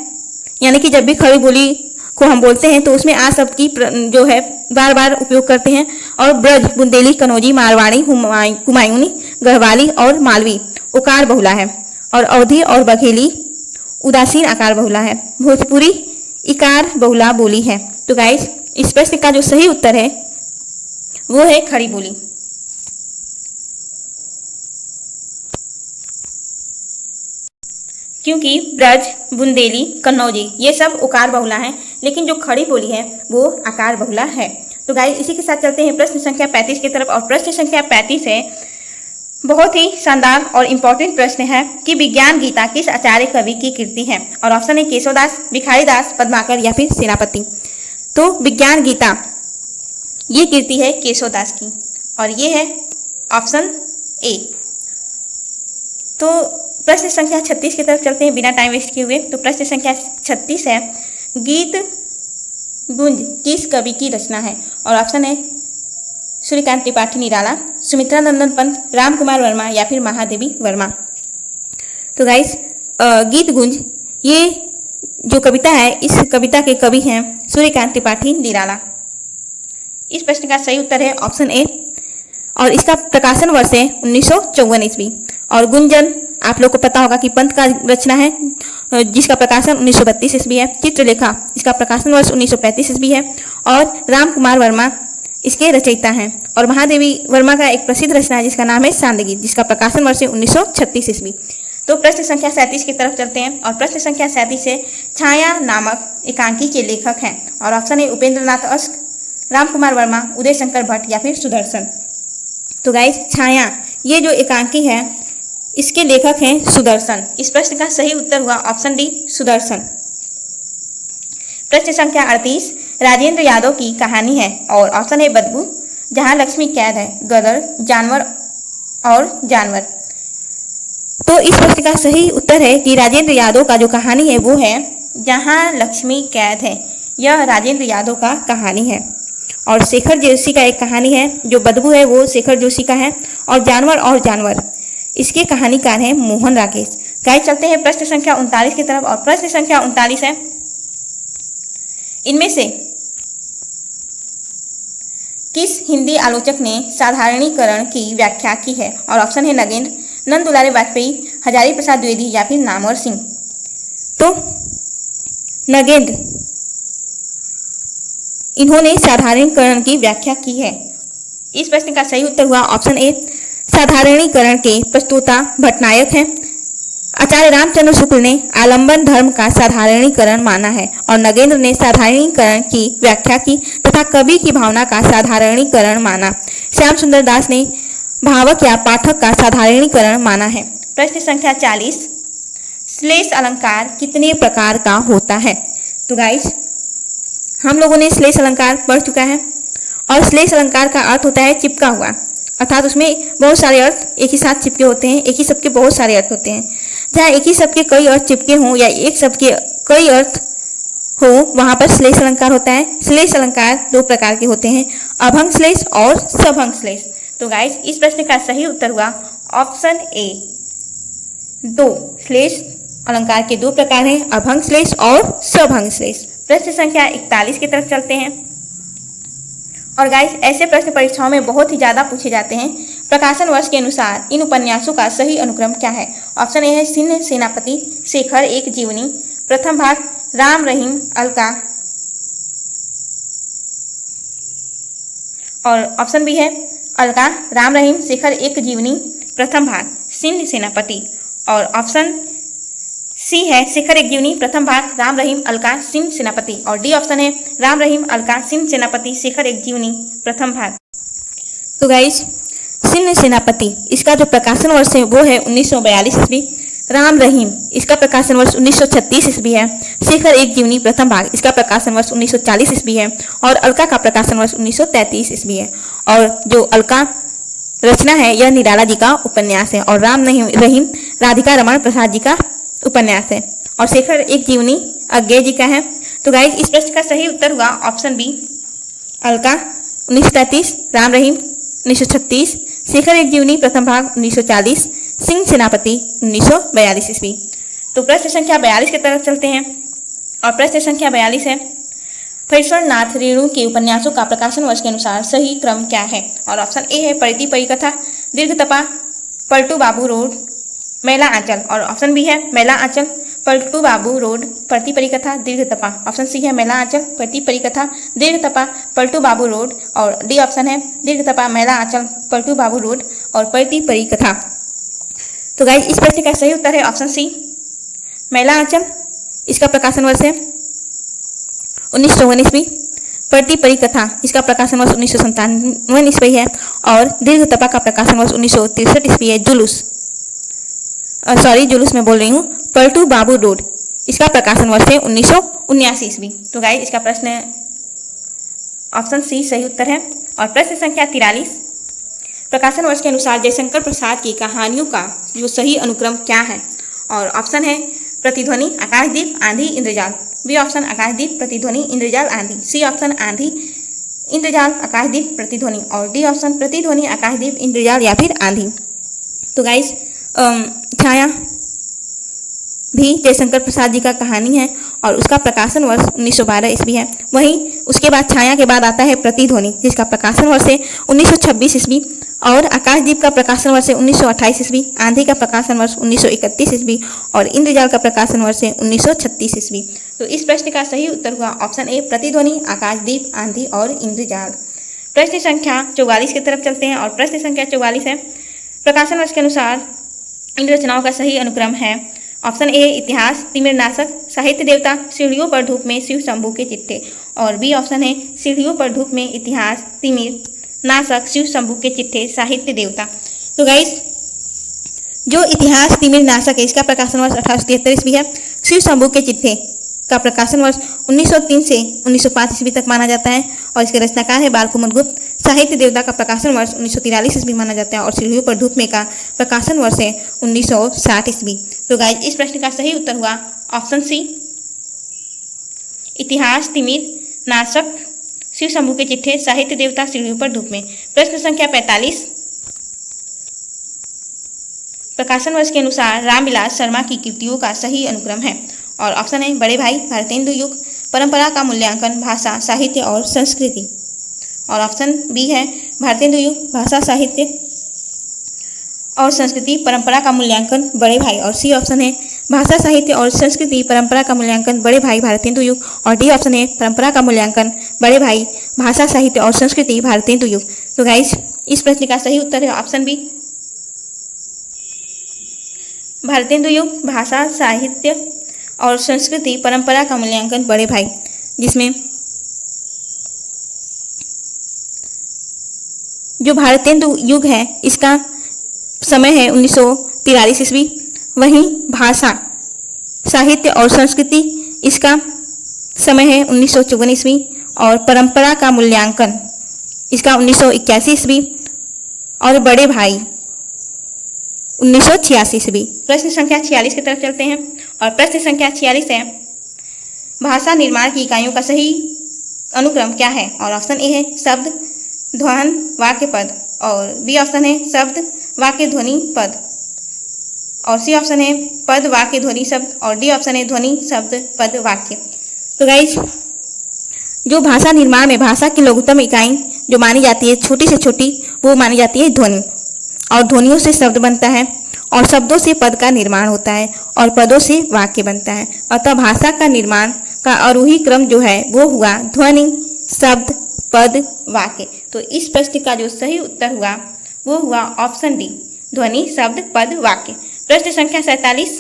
यानी कि जब भी खड़ी बोली को हम बोलते हैं तो उसमें आ शब्द की जो है बार बार उपयोग करते हैं। और ब्रज, बुंदेली, कनौजी, मारवाड़ी, कुमायूनी, गढ़वाली और मालवी उकार बहुला है। और अवधी और बघेली उदासीन आकार बहुला है। भोजपुरी इकार बहुला बोली है। तो गाइस इस प्रश्न का जो सही उत्तर है वो है खड़ी बोली। क्योंकि ब्रज, बुंदेली, कन्नौजी ये सब उकार बहुला हैं, लेकिन जो खड़ी बोली है वो आकार बहुला है। तो गाइस इसी के साथ चलते हैं प्रश्न संख्या 35 की तरफ। और प्रश्न संख्या 35 है, बहुत ही शानदार और इम्पोर्टेंट प्रश्न है कि विज्ञान गीता किस आचार्य कवि की कृति है। और ऑप्शन है केशवदास, भिखारीदास, पद्माकर या फिर सेनापति। तो विज्ञान गीता ये कृति है केशवदास की और ये है ऑप्शन ए। तो प्रश्न संख्या 36 की तरफ चलते हैं बिना टाइम वेस्ट किए हुए। तो प्रश्न संख्या 36 है, गीत गुंज किस कवि की रचना है। और ऑप्शन है सूर्यकांत त्रिपाठी निराला, सुमित्रा नंदन पंत, राम कुमार वर्मा या फिर महादेवी वर्मा। तो गाइस गीत गुंज ये जो कविता है, इस कविता के कवि हैं सूर्यकांत त्रिपाठी निराला। इस प्रश्न का सही उत्तर है ऑप्शन ए और इसका प्रकाशन वर्ष है 1954 ईस्वी। और गुंजन आप लोग को पता होगा कि पंत का रचना है जिसका प्रकाशन 1932 ईस्वी है। चित्रलेखा इसका प्रकाशन वर्ष 1935 ईस्वी है और राम कुमार वर्मा इसके रचयिता हैं। और महादेवी वर्मा का एक प्रसिद्ध रचना है जिसका नाम है सांदगीत, जिसका प्रकाशन वर्ष है 1936 ईस्वी। तो प्रश्न संख्या 37 की तरफ चलते हैं। और प्रश्न संख्या 37 से छाया नामक एकांकी के लेखक हैं। और ऑप्शन है उपेंद्र नाथ अश्क, राम कुमार वर्मा, उदय शंकर भट्ट या फिर सुदर्शन। तो गाइस छाया ये जो एकांकी है इसके लेखक हैं सुदर्शन। इस प्रश्न का सही उत्तर हुआ ऑप्शन डी सुदर्शन। प्रश्न संख्या 38 राजेंद्र यादव की कहानी है। और ऑप्शन है बदबू, जहां लक्ष्मी कैद है, गदर, जानवर और जानवर। तो इस प्रश्न का सही उत्तर है कि राजेंद्र यादव का जो कहानी है वो है जहां लक्ष्मी कैद है। यह राजेंद्र यादव का कहानी है। और शेखर जोशी का एक कहानी है जो बदबू है, वो शेखर जोशी का है। और जानवर इसके कहानीकार हैं मोहन राकेश। गाइस चलते हैं प्रश्न संख्या 39 की तरफ। और प्रश्न संख्या 39 है, इनमें से किस हिंदी आलोचक ने साधारणीकरण की व्याख्या की है। और ऑप्शन है नगेंद्र, नंद दुलारे वाजपेयी, हजारी प्रसाद द्विवेदी या फिर नामवर सिंह। तो नगेंद्र इन्होंने साधारणीकरण की व्याख्या की है। इस प्रश्न का सही उत्तर हुआ ऑप्शन ए। साधारणीकरण के प्रस्तोता भट्टनायक हैं। आचार्य रामचंद्र शुक्ल ने आलंबन धर्म का साधारणीकरण माना है और नगेंद्र ने साधारणीकरण की व्याख्या की तथा कवि की भावना का साधारणीकरण माना। श्याम सुंदर दास ने भावक या पाठक का साधारणीकरण माना है। प्रश्न संख्या 40 श्लेष अलंकार कितने प्रकार का होता है। तो गाइस हम लोगों ने श्लेष अलंकार पढ़ चुका है और श्लेष अलंकार का अर्थ होता है चिपका हुआ, अर्थात उसमें बहुत सारे अर्थ एक ही साथ चिपके होते हैं। एक ही शब्द के बहुत सारे अर्थ होते हैं। जहाँ एक ही शब्द के कई अर्थ चिपके हों या एक शब्द के कई अर्थ हो वहाँ पर श्लेष अलंकार होता है। श्लेष अलंकार दो प्रकार के होते हैं, अभंग श्लेष और सभंग श्लेष। तो गाइस इस प्रश्न का सही उत्तर हुआ ऑप्शन ए। दो श्लेष अलंकार के दो प्रकार हैं, अभंग श्लेष और सभंग श्लेष। प्रश्न संख्या 41 की तरफ चलते हैं। और गाइस ऐसे प्रश्न परीक्षाओं में बहुत ही ज़्यादा पूछे जाते हैं। प्रकाशन वर्ष के अनुसार इन उपन्यासों का सही अनुक्रम क्या है। ऑप्शन ए है सिंह सेनापति, शेखर एक जीवनी, प्रथम भाग राम रहीम अलका। और ऑप्शन बी है अलका, राम रहीम, शेखर एक जीवनी, प्रथम भाग सिंह सेनापति। और ऑप्शन सी है शेखर एक जीवनी, प्रथम भाग राम रहीम अलका सिंह सेनापति। और डी ऑप्शन है राम रहीम अलका सिंह सेनापति शेखर एक जीवनी प्रथम भाग। तो गाइस सिंह सेनापति इसका जो प्रकाशन वर्ष है वो है 1942 ईस्वी। राम रहीम इसका प्रकाशन वर्ष 1936 ईस्वी है। शेखर एक जीवनी प्रथम भाग इसका प्रकाशन वर्ष 1940 ईस्वी है। और अलका का प्रकाशन वर्ष 1933 ईस्वी है। और जो अलका रचना है यह निराला जी का उपन्यास है और राम रहीम राधिका रमण प्रसाद जी का उपन्यास है। और शेखर एक जीवनी अज्ञे जी का है। तो गाइस इस प्रश्न का सही उत्तर हुआ ऑप्शन बी अलका 1933, राम रहीम 1936, शेखर एक जीवनी प्रथम भाग 1940, सिंह सेनापति 1942 ईस्वी। तो प्रश्न संख्या 42 की तरफ चलते हैं। और प्रश्न संख्या 42 है फणीश्वर नाथ रेणु के उपन्यासों का प्रकाशन वर्ष के अनुसार सही क्रम क्या है। और ऑप्शन ए है परिधि परिकथा, दीर्घतपा, पलटू बाबू रोड, मैला आंचल। और ऑप्शन बी है मैला आंचल, पलटू बाबू रोड, प्रति परिकथा, दीर्घतपा। ऑप्शन सी है मैला आंचल, प्रति परिकथा, दीर्घतपा, पलटू बाबू रोड। और डी ऑप्शन है दीर्घतपा, मैला आंचल, पलटू बाबू रोड और प्रति परिकथा। तो गाइस इस प्रश्न का सही उत्तर है ऑप्शन सी महिला आंचल, इसका प्रकाशन वर्ष है 1954 ईस्वी। प्रति परिकथा, इसका प्रकाशन वर्ष 1957 ईस्वी है। और दीर्घ तपा का प्रकाशन वर्ष 1963 ईस्वी है। जुलूस जुलूस में बोल रही हूँ। पलटू बाबू रोड, इसका प्रकाशन वर्ष है 1979 ईस्वी। तो गाइस इसका प्रश्न ऑप्शन सी सही उत्तर है। और प्रश्न संख्या 43, प्रकाशन वर्ष के अनुसार जयशंकर प्रसाद की कहानियों का जो सही अनुक्रम क्या है? और ऑप्शन है प्रतिध्वनि, आकाशदीप, आंधी, इंद्रजाल। बी ऑप्शन आकाशदीप, प्रतिध्वनि, इंद्रजाल, आंधी। सी ऑप्शन आंधी, इंद्रजाल, आकाशदीप, प्रतिध्वनि। और डी ऑप्शन प्रतिध्वनि, आकाशदीप, इंद्रजाल या फिर आंधी। तो गाइस छाया भी जयशंकर प्रसाद जी का कहानी है और उसका प्रकाशन वर्ष 1912 ईस्वी है। वहीं उसके बाद छाया के बाद आता है प्रतिध्वनि, जिसका प्रकाशन वर्ष है 1926 ईस्वी। और आकाशदीप का प्रकाशन वर्ष है 1928 ईस्वी। आंधी का प्रकाशन वर्ष 1931 ईस्वी। और इंद्रजाल का प्रकाशन वर्ष है 1936 ईस्वी। तो इस प्रश्न का सही उत्तर हुआ ऑप्शन ए, प्रतिध्वनि, आकाशदीप, आंधी और इंद्रजाल। प्रश्न संख्या 44 की तरफ चलते हैं और प्रश्न संख्या 44 है, प्रकाशन वर्ष के अनुसार इन रचनाओं का सही अनुक्रम है। ऑप्शन ए इतिहास, तिमिरनाशक, साहित्य देवता, सीढ़ियों पर धूप में शिव शंभू के चिट्ठे। और बी ऑप्शन है सीढ़ियों पर धूप में इतिहास, तिमिरनाशक, शिव शंभू के चिट्ठे, साहित्य देवता। तो गाइस जो इतिहास तिमिरनाशक है इसका प्रकाशन वर्ष 1873 ईस्वी है। शिव शंभू के चिट्ठे का प्रकाशन वर्ष 1903 से 1905 ईस्वी तक माना जाता है और इसके रचनाकार है बालकुमार गुप्त। साहित्य देवता का प्रकाशन वर्ष 1943 ईस्वी माना जाता है और सीढ़ियों पर धूप में का प्रकाशन वर्ष है 1960 ईस्वी। तो गाइस इस प्रश्न का सही उत्तर हुआ ऑप्शन सी, इतिहास, तिमिरनाशक, शिव शंभू के चिट्ठे, साहित्य देवता, सीढ़ियों पर धूप में। प्रश्न संख्या 45, प्रकाशन वर्ष के अनुसार रामविलास शर्मा की कृतियों का सही अनुक्रम है। और ऑप्शन है बड़े भाई, भारतेंदु युग, परंपरा का मूल्यांकन, भाषा, साहित्य और संस्कृति। और ऑप्शन बी है भारतेंदु युग, भाषा, साहित्य और संस्कृति, परंपरा का मूल्यांकन, बड़े भाई। और सी ऑप्शन है भाषा, साहित्य और संस्कृति, परंपरा का मूल्यांकन, बड़े भाई, भारतेंदु युग। और डी ऑप्शन है परंपरा का मूल्यांकन, बड़े भाई, भाषा, साहित्य और संस्कृति, भारतेंदु युग। तो गाइस इस प्रश्न का सही उत्तर है ऑप्शन बी, भारतेंदु युग, भाषा, साहित्य और संस्कृति, परंपरा का मूल्यांकन, बड़े भाई, जिसमें जो भारतेंदु युग है इसका समय है 1943 ईस्वी। वहीं भाषा, साहित्य और संस्कृति इसका समय है 1954 ईस्वी। और परंपरा का मूल्यांकन इसका 1981 ईस्वी। और बड़े भाई 1986 ईस्वी। प्रश्न संख्या 46 की तरफ चलते हैं और प्रश्न संख्या 46 है, भाषा निर्माण की इकाइयों का सही अनुक्रम क्या है? और ऑप्शन ए है शब्द, ध्वन, वाक्य, पद। और बी ऑप्शन है शब्द, वाक्य, ध्वनि, पद। और सी ऑप्शन है पद, वाक्य, ध्वनि, शब्द। और डी ऑप्शन है ध्वनि, शब्द, पद, वाक्य। तो गाइज जो भाषा निर्माण में भाषा की लघुत्तम इकाई जो मानी जाती है, छोटी से छोटी, वो मानी जाती है ध्वनि। और ध्वनियों से शब्द बनता है और शब्दों से पद का निर्माण होता है और पदों से वाक्य बनता है। अतः भाषा का निर्माण का आरोही क्रम जो है वो हुआ ध्वनि, शब्द, पद, वाक्य। तो इस प्रश्न का जो सही उत्तर हुआ वो हुआ ऑप्शन डी, ध्वनि, शब्द, पद, वाक्य। प्रश्न संख्या 47,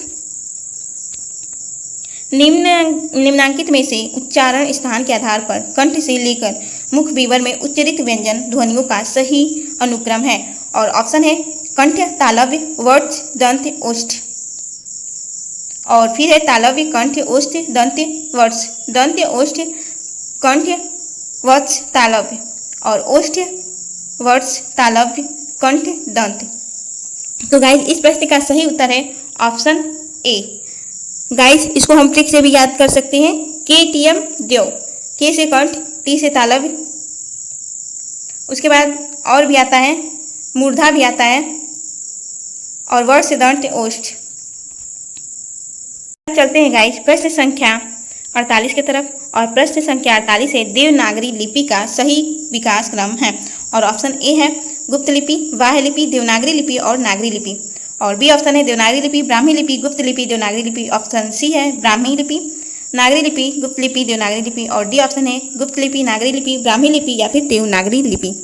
निम्नांकित में से उच्चारण स्थान के आधार पर कंठ से लेकर मुख विवर में उच्चरित व्यंजन ध्वनियों का सही अनुक्रम है। और ऑप्शन है कंठ, तालव्य, वर्ण, दंत, ओष्ठ। और फिर है तालव्य, कंठ, ओष्ठ, दंत, वर्ण, दंत, ओष्ठ, कंठ, वत्स, तालव्य। और ओष्ठ, वत्स, तालव्य, कंठ, दंत। तो गाइज इस प्रश्न का सही उत्तर है ऑप्शन ए। गाइज इसको हम ट्रिक से भी याद कर सकते हैं, के टी एम द्यो, के से कंठ, टी से तालव्य, उसके बाद और भी आता है मूर्धा भी आता है, और वर्ण से दंत, ओष्ठ। चलते हैं गाइज प्रश्न संख्या 48 की तरफ और प्रश्न संख्या 48 है देवनागरी लिपि का सही विकास क्रम है। और ऑप्शन ए है गुप्त लिपि, वाह्य लिपि, देवनागरी लिपि और नागरी लिपि। और बी ऑप्शन है देवनागरी लिपि, ब्राह्मी लिपि, गुप्त लिपि, देवनागरी लिपि। ऑप्शन सी है ब्राह्मी लिपि, नागरी लिपि, गुप्त लिपि, देवनागरी लिपि। और डी ऑप्शन है गुप्त लिपि, नागरी लिपि, ब्राह्मी लिपि या फिर देवनागरी लिपि।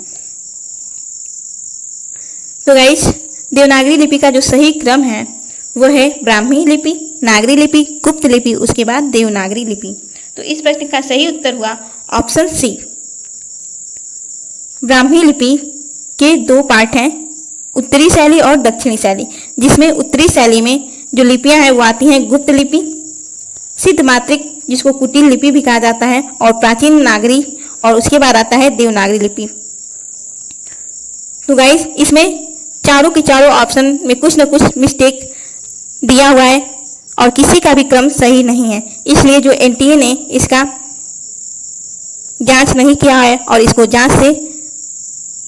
तो गाइस देवनागरी लिपि का जो सही क्रम है वो है ब्राह्मी लिपि, नागरी लिपि, गुप्त लिपि, उसके बाद देवनागरी लिपि। तो इस प्रश्न का सही उत्तर हुआ ऑप्शन सी। ब्राह्मी लिपि के दो पार्ट हैं, उत्तरी शैली और दक्षिणी शैली, जिसमें उत्तरी शैली में जो लिपियां हैं वो आती हैं गुप्त लिपि, सिद्ध मात्रिक जिसको कुटिल लिपि भी कहा जाता है, और प्राचीन नागरी, और उसके बाद आता है देवनागरी लिपि। तो गाइस इसमें चारों के चारों ऑप्शन में कुछ न कुछ मिस्टेक दिया हुआ है और किसी का भी क्रम सही नहीं है, इसलिए जो एनटीए ने इसका जांच नहीं किया है और इसको जांच से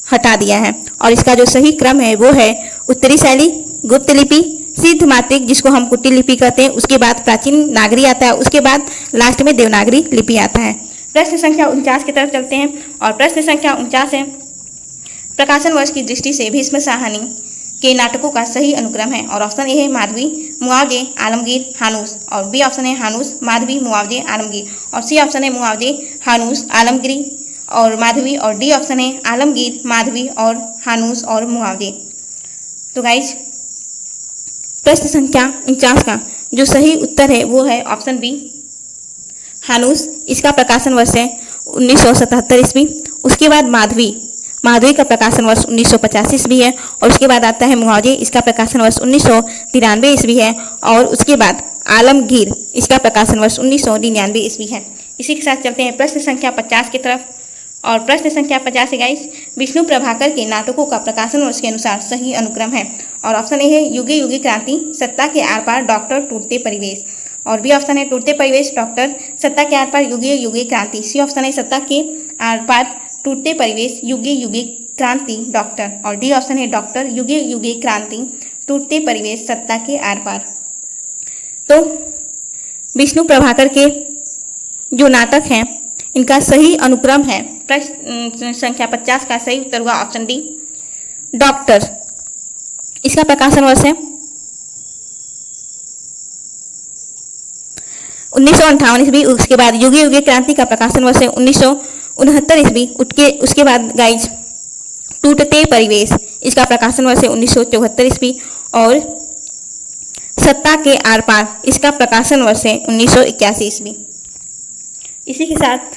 हटा दिया है। और इसका जो सही क्रम है वो है उत्तरी शैली, गुप्त लिपि, सिद्ध मात्रिक जिसको हम कुटिल लिपि कहते हैं, उसके बाद प्राचीन नागरी आता है, उसके बाद लास्ट में देवनागरी लिपि आता है। प्रश्न संख्या 49 की तरफ चलते हैं और प्रश्न संख्या 49 है, प्रकाशन वर्ष की दृष्टि से भीष्म साहनी के नाटकों का सही अनुक्रम है। और ऑप्शन ए है माधवी, मुआवजे, आलमगीर, हानूस, और बी ऑप्शन है हानूस, माधवी, मुआवजे, आलमगीर, और सी ऑप्शन है मुआवजे, हानूस, आलमगिरी और माधवी, और डी ऑप्शन है आलमगीर, माधवी और हानूस और मुआवजे। तो गाइज प्रश्न संख्या 49 का जो सही उत्तर है वो है ऑप्शन बी, हानूस। इसका प्रकाशन वर्ष है 1977 ईस्वी। उसके बाद माधवी, माधवी का प्रकाशन वर्ष 1985 ईस्वी है। और उसके बाद आता है मुआवजे, इसका प्रकाशन वर्ष 1993 ईस्वी है। और उसके बाद आलमगीर, इसका प्रकाशन वर्ष 1999 ईस्वी है। इसी के साथ चलते हैं प्रश्न संख्या 50 की तरफ और प्रश्न संख्या 50 है गाइस, विष्णु प्रभाकर के नाटकों का प्रकाशन वर्ष के अनुसार सही अनुक्रम है। और ऑप्शन ए है युगे युगे क्रांति, सत्ता के आर पार, डॉक्टर, टूटते परिवेश, और बी ऑप्शन है टूटते परिवेश, डॉक्टर, सत्ता के आर पार, युगे युगे क्रांति, सी ऑप्शन है सत्ता के आर पार, टूटते परिवेश, युगे युगे क्रांति, डॉक्टर, और डी ऑप्शन है डॉक्टर, युगे युगे क्रांति, टूटते परिवेश, सत्ता के आर पार। तो विष्णु प्रभाकर के जो नाटक हैं इनका सही अनुक्रम है, प्रश्न संख्या 50 का सही उत्तर हुआ ऑप्शन डी, डॉक्टर। इसका प्रकाशन वर्ष है 1958 ईस्वी। उसके बाद युगे युगे क्रांति का प्रकाशन वर्ष है 1969 ईस्वी। उसके बाद गाइज टूटते परिवेश, इसका प्रकाशन वर्ष है 1974 ईस्वी। और सत्ता के आर पार, इसका प्रकाशन वर्ष है 1981 ईस्वी। इसी के साथ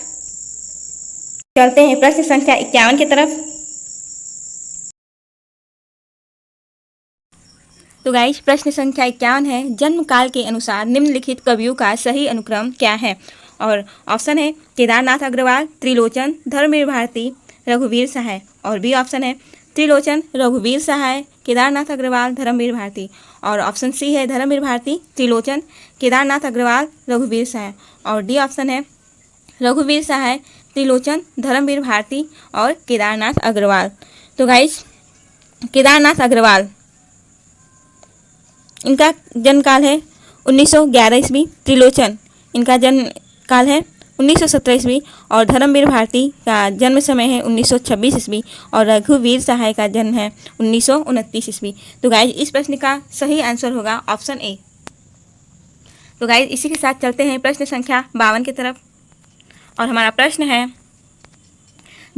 चलते हैं प्रश्न संख्या 51 की तरफ। तो गाइस प्रश्न संख्या 51 है, जन्म काल के अनुसार निम्नलिखित कवियों का सही अनुक्रम क्या है। और ऑप्शन है केदारनाथ अग्रवाल, त्रिलोचन, धर्मवीर भारती, रघुवीर सहाय, और बी ऑप्शन है त्रिलोचन, रघुवीर सहाय, केदारनाथ अग्रवाल, धर्मवीर भारती, और ऑप्शन सी है धर्मवीर भारती, त्रिलोचन, केदारनाथ अग्रवाल, रघुवीर सहाय, और डी ऑप्शन है रघुवीर सहाय, त्रिलोचन, धर्मवीर भारती और केदारनाथ अग्रवाल। तो गाइस केदारनाथ अग्रवाल, इनका जन्म काल है 1911 ईस्वी। त्रिलोचन, इनका जन्म काल है 1917 ईस्वी। और धर्मवीर भारती का जन्म समय है 1926 ईस्वी। और रघुवीर सहाय का जन्म है 1929 ईस्वी। तो गाइज इस प्रश्न का सही आंसर होगा ऑप्शन ए। तो गाइज इसी के साथ चलते हैं प्रश्न संख्या 52 की तरफ और हमारा प्रश्न है,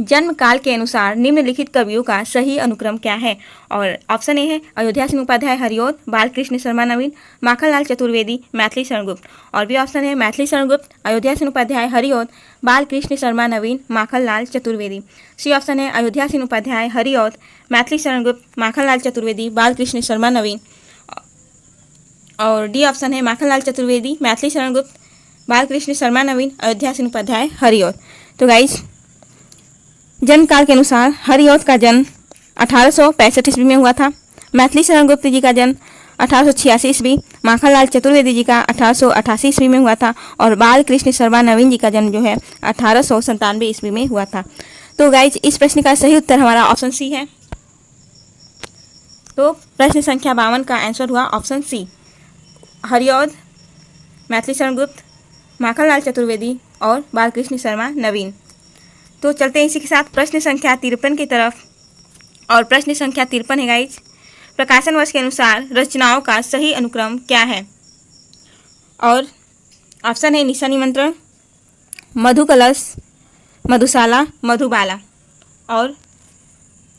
जन्म काल के अनुसार निम्नलिखित कवियों का सही अनुक्रम क्या है। और ऑप्शन ए है अयोध्या सिंह उपाध्याय हरिऔध, बालकृष्ण शर्मा नवीन, माखनलाल चतुर्वेदी, मैथिली शरण गुप्त, और बी ऑप्शन है मैथिली शरण गुप्त, अयोध्या सिंह उपाध्याय हरिऔध, बालकृष्ण शर्मा नवीन, माखनलाल चतुर्वेदी, सी ऑप्शन है अयोध्या सिंह उपाध्याय हरिऔध, मैथिली शरण गुप्त, माखनलाल चतुर्वेदी, बालकृष्ण शर्मा नवीन, और डी ऑप्शन है माखनलाल चतुर्वेदी, मैथिली शरण गुप्त, बालकृष्ण शर्मा नवीन, अयोध्या सिंह उपाध्याय हरिऔध। तो गाइस जन्म काल के अनुसार हरिऔध का जन्म 1865 ईस्वी में हुआ था, मैथिली शरण गुप्त जी का जन्म 1886 ईस्वी, माखनलाल चतुर्वेदी जी का 1888 ईस्वी में हुआ था, और बालकृष्ण शर्मा नवीन जी का जन्म जो है 1897 ईस्वी में हुआ था। तो गाइज इस प्रश्न का सही उत्तर हमारा ऑप्शन सी है। तो प्रश्न संख्या 52 का आंसर हुआ ऑप्शन सी, हरिऔध, मैथिली शरण गुप्त, माखनलाल चतुर्वेदी और बालकृष्ण शर्मा नवीन। तो चलते हैं इसी के साथ प्रश्न संख्या 53 की तरफ और प्रश्न संख्या 53 है गाइज, प्रकाशन वर्ष के अनुसार रचनाओं का सही अनुक्रम क्या है। और ऑप्शन है निशा निमंत्रण, मधु कलश, मधुशाला, मधुबाला, और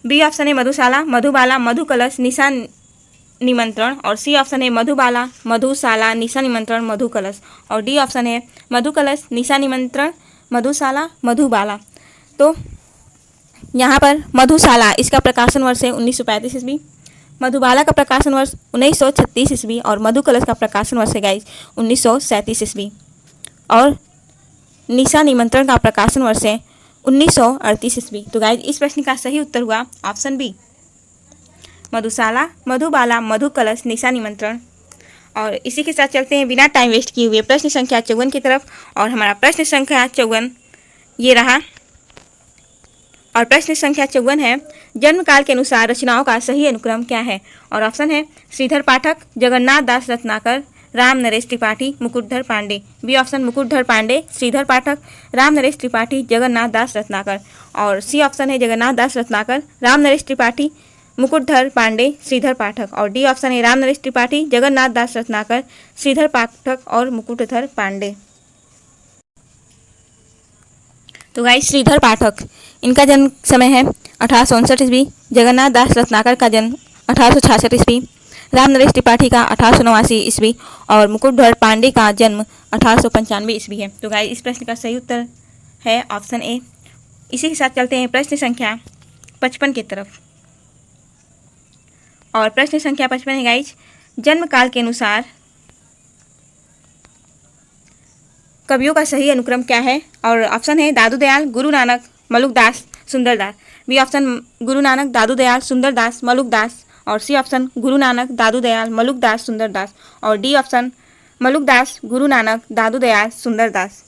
बी ऑप्शन है मधुशाला, मधुबाला, मधु कलश, निशा निमंत्रण, और सी ऑप्शन है मधुबाला, मधुशाला, निशा निमंत्रण, मधु कलश, और डी ऑप्शन है मधु कलश, निशा निमंत्रण, मधुशाला, मधुबाला। तो यहाँ पर मधुशाला इसका प्रकाशन वर्ष है 1935 ईस्वी, मधुबाला का प्रकाशन वर्ष 1936 ईस्वी, और मधु कलश का प्रकाशन वर्ष है गाइज 1937 ईस्वी, और निशा निमंत्रण का प्रकाशन वर्ष है 1938 ईस्वी। तो गाइज इस प्रश्न का सही उत्तर हुआ ऑप्शन बी, मधुशाला, मधुबाला, मधु कलश, निशा निमंत्रण। और इसी के साथ चलते हैं बिना टाइम वेस्ट किए हुए प्रश्न संख्या 54 की तरफ, और हमारा प्रश्न संख्या 54 ये रहा, और प्रश्न संख्या 54 है जन्म काल के अनुसार रचनाओं का सही अनुक्रम क्या है। और ऑप्शन है श्रीधर पाठक, जगन्नाथ दास रत्नाकर, राम नरेश त्रिपाठी, मुकुटधर पांडे। बी ऑप्शन मुकुटधर पांडे, श्रीधर पाठक, राम नरेश त्रिपाठी, जगन्नाथ दास रत्नाकर, और सी ऑप्शन है जगन्नाथ दास रत्नाकर, राम नरेश त्रिपाठी, मुकुटधर पांडे, श्रीधर पाठक, और डी ऑप्शन है राम नरेश त्रिपाठी, जगन्नाथ दास रत्नाकर, श्रीधर पाठक और मुकुटधर पांडे। तो गाइस श्रीधर पाठक इनका जन्म समय है 1859 ईस्वी, जगन्नाथ दास रत्नाकर का जन्म 1866 ईस्वी, राम नरेश त्रिपाठी का 1889 ईस्वी, और मुकुटधर पांडे का जन्म 1895 ईस्वी है। तो गाइस इस प्रश्न का सही उत्तर है ऑप्शन ए। इसी के साथ चलते हैं प्रश्न संख्या 55 की तरफ, और प्रश्न संख्या 55 है गाइज जन्म काल के अनुसार कवियों का सही अनुक्रम क्या है। और ऑप्शन है दादू दयाल, गुरु नानक, मलुकदास, सुंदरदास। बी ऑप्शन गुरु नानक, दादू दयाल, सुंदरदास, मलुकदास, और सी ऑप्शन गुरु नानक, दादू दयाल, मलुकदास, सुंदरदास, और डी ऑप्शन मलुकदास, गुरु नानक, दादू दयाल, सुंदरदास।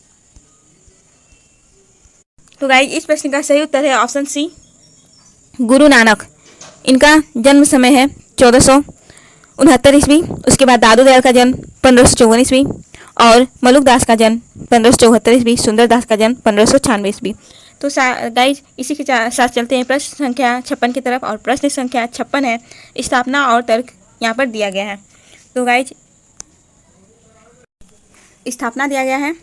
तो गाइज इस प्रश्न का सही उत्तर है ऑप्शन सी, गुरु नानक। इनका जन्म समय है 1469 ईस्वी, उसके बाद दादू दयाल का जन्म 1554 ईस्वी, और मलुकदास का जन्म 1574 ईस्वी, सुंदरदास का जन्म 1596 ईस्वी। तो गाइज इसी के साथ चलते हैं प्रश्न संख्या 56 की तरफ, और प्रश्न संख्या 56 है स्थापना और तर्क यहाँ पर दिया गया है। तो गाइज स्थापना दिया गया है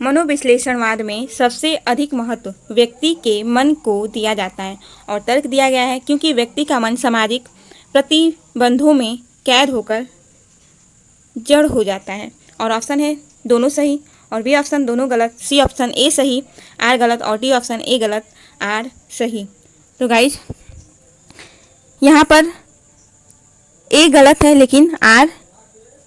मनोविश्लेषणवाद में सबसे अधिक महत्व व्यक्ति के मन को दिया जाता है, और तर्क दिया गया है क्योंकि व्यक्ति का मन सामाजिक प्रतिबंधों में कैद होकर जड़ हो जाता है। और ऑप्शन है दोनों सही, और बी ऑप्शन दोनों गलत, सी ऑप्शन ए सही, आर गलत, और डी ऑप्शन ए गलत, आर सही। तो गाइज यहाँ पर ए गलत है लेकिन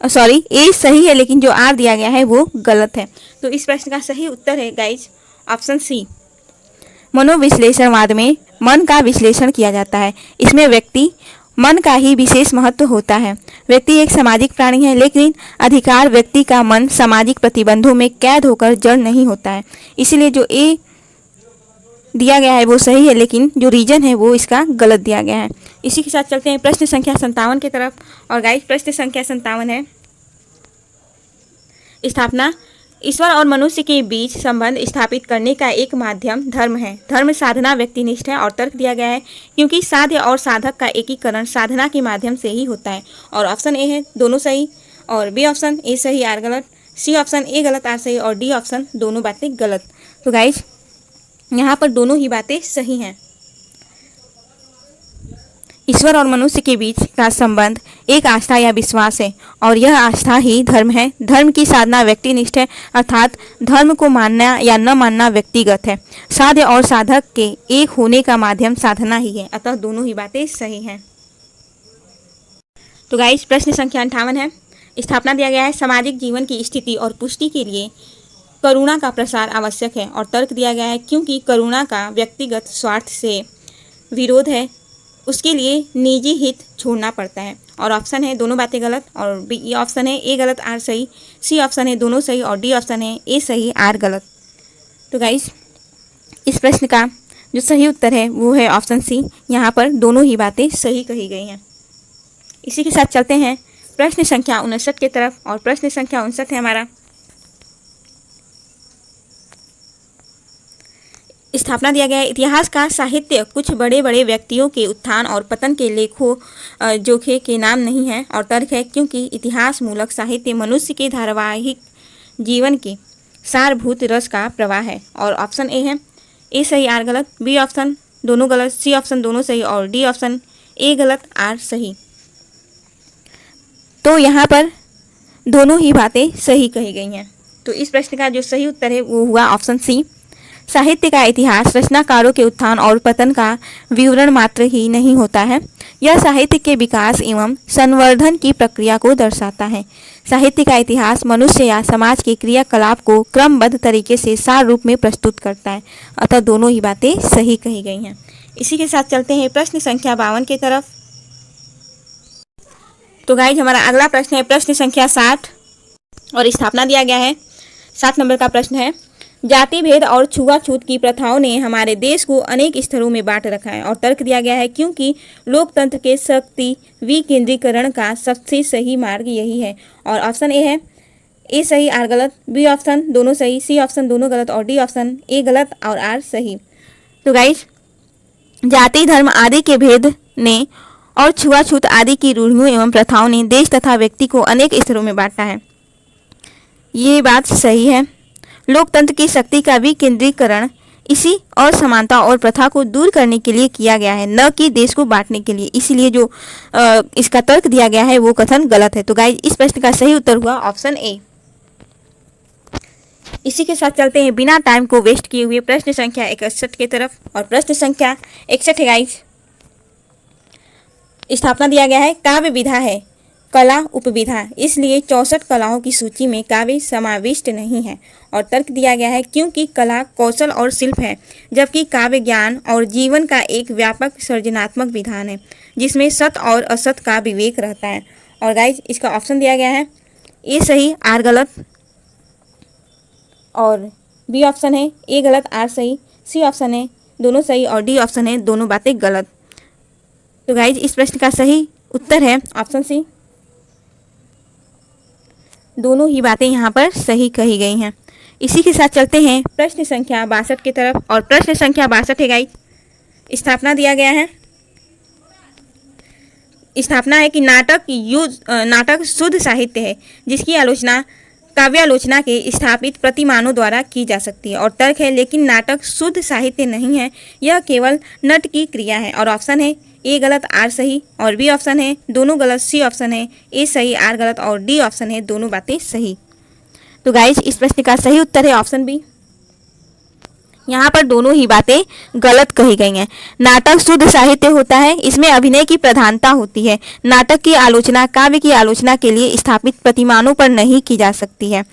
ए सही है, लेकिन जो आर दिया गया है वो गलत है। तो इस प्रश्न का सही उत्तर है गाइज ऑप्शन सी, मनोविश्लेषणवाद में मन का विश्लेषण किया जाता है। इसमें व्यक्ति मन का ही विशेष महत्व होता है। व्यक्ति एक सामाजिक प्राणी है, लेकिन अधिकार व्यक्ति का मन सामाजिक प्रतिबंधों में कैद होकर जड़ नहीं होता है। इसीलिए जो ए दिया गया है वो सही है, लेकिन जो रीजन है वो इसका गलत दिया गया है। इसी के साथ चलते हैं प्रश्न संख्या 57 की तरफ, और गाइस प्रश्न संख्या 57 है स्थापना ईश्वर और मनुष्य के बीच संबंध स्थापित करने का एक माध्यम धर्म है। धर्म साधना व्यक्तिनिष्ठ है, और तर्क दिया गया है क्योंकि साध्य और साधक का एकीकरण साधना के माध्यम से ही होता है। और ऑप्शन ए है दोनों सही, और बी ऑप्शन ए सही आर गलत, सी ऑप्शन ए गलत आर सही, और डी ऑप्शन दोनों बातें गलत। तो गाइज यहाँ पर दोनों ही बातें सही हैं। ईश्वर और मनुष्य के बीच का संबंध एक आस्था या विश्वास है, और यह आस्था ही धर्म है। धर्म की साधना व्यक्तिनिष्ठ है, अर्थात धर्म को मानना या न मानना व्यक्तिगत है। साध्य और साधक के एक होने का माध्यम साधना ही है, अतः दोनों ही बातें सही हैं। तो गाइस प्रश्न संख्या 58 है स्थापना दिया गया है सामाजिक जीवन की स्थिति और पुष्टि के लिए करुणा का प्रसार आवश्यक है, और तर्क दिया गया है क्योंकि करुणा का व्यक्तिगत स्वार्थ से विरोध है, उसके लिए निजी हित छोड़ना पड़ता है। और ऑप्शन है दोनों बातें गलत, और बी ऑप्शन है ए गलत आर सही, सी ऑप्शन है दोनों सही, और डी ऑप्शन है ए सही आर गलत। तो गाइस इस प्रश्न का जो सही उत्तर है वो है ऑप्शन सी, यहाँ पर दोनों ही बातें सही कही गई हैं। इसी के साथ चलते हैं प्रश्न संख्या 59 की तरफ, और प्रश्न संख्या 59 है हमारा स्थापना दिया गया है इतिहास का साहित्य कुछ बड़े बड़े व्यक्तियों के उत्थान और पतन के लेखों जोखे के नाम नहीं है, और तर्क है क्योंकि इतिहास मूलक साहित्य मनुष्य के धारावाहिक जीवन के सारभूत रस का प्रवाह है। और ऑप्शन ए है ए सही आर गलत, बी ऑप्शन दोनों गलत, सी ऑप्शन दोनों सही, और डी ऑप्शन ए गलत आर सही। तो यहाँ पर दोनों ही बातें सही कही गई हैं। तो इस प्रश्न का जो सही उत्तर है वो हुआ ऑप्शन सी। साहित्य का इतिहास रचनाकारों के उत्थान और पतन का विवरण मात्र ही नहीं होता है, यह साहित्य के विकास एवं संवर्धन की प्रक्रिया को दर्शाता है। साहित्य का इतिहास मनुष्य या समाज के क्रियाकलाप को क्रमबद्ध तरीके से सार रूप में प्रस्तुत करता है। अतः दोनों ही बातें सही कही गई हैं। इसी के साथ चलते हैं प्रश्न संख्या 52 की तरफ। तो गाइज हमारा अगला प्रश्न है प्रश्न संख्या 60 और स्थापना दिया गया है। 7 नंबर का प्रश्न है, जाति भेद और छुआछूत की प्रथाओं ने हमारे देश को अनेक स्तरों में बांट रखा है। और तर्क दिया गया है क्योंकि लोकतंत्र के शक्ति विकेंद्रीकरण का सबसे सही मार्ग यही है। और ऑप्शन ए है, ए सही आर गलत, बी ऑप्शन दोनों सही, सी ऑप्शन दोनों गलत और डी ऑप्शन ए गलत और आर सही। तो गाइज जाति धर्म आदि के भेद ने और छुआछूत आदि की रूढ़ियों एवं प्रथाओं ने देश तथा व्यक्ति को अनेक स्तरों में बांटा है, ये बात सही है। लोकतंत्र की शक्ति का विकेंद्रीकरण इसी असमानता और प्रथा को दूर करने के लिए किया गया है, न कि देश को बांटने के लिए। इसीलिए जो इसका तर्क दिया गया है वो कथन गलत है। तो गाइज इस प्रश्न का सही उत्तर हुआ ऑप्शन ए। इसी के साथ चलते हैं बिना टाइम को वेस्ट किए हुए प्रश्न संख्या 61 की तरफ। और प्रश्न संख्या 61 है गाइज, स्थापना दिया गया है, काव्य विधा है कला उपविधा, इसलिए 64 कलाओं की सूची में काव्य समाविष्ट नहीं है। और तर्क दिया गया है क्योंकि कला कौशल और शिल्प है, जबकि काव्य ज्ञान और जीवन का एक व्यापक सृजनात्मक विधान है जिसमें सत और असत का विवेक रहता है। और गाइज इसका ऑप्शन दिया गया है, ए सही आर गलत और बी ऑप्शन है ए गलत आर सही, सी ऑप्शन है दोनों सही और डी ऑप्शन है दोनों बातें गलत। तो गाइज इस प्रश्न का सही उत्तर है ऑप्शन सी, दोनों ही बातें यहाँ पर सही कही गई हैं। इसी के साथ चलते हैं प्रश्न संख्या 62 की तरफ। और प्रश्न संख्या 62 है गाइज, स्थापना दिया गया है, स्थापना है कि नाटक शुद्ध साहित्य है जिसकी आलोचना काव्यालोचना के स्थापित प्रतिमानों द्वारा की जा सकती है। और तर्क है लेकिन नाटक शुद्ध साहित्य नहीं है, यह केवल नट की क्रिया है। और ऑप्शन है ए गलत आर सही और बी ऑप्शन है दोनों गलत, सी ऑप्शन है ए सही आर गलत और डी ऑप्शन है दोनों बातें सही। तो गाइज इस प्रश्न का सही उत्तर है ऑप्शन बी। यहाँ पर दोनों ही बातें गलत कही गई हैं। नाटक शुद्ध साहित्य होता है, इसमें अभिनय की प्रधानता होती है। नाटक की आलोचना काव्य की आलोचना के लिए स्थापित प्रतिमानों पर नहीं की जा सकती है।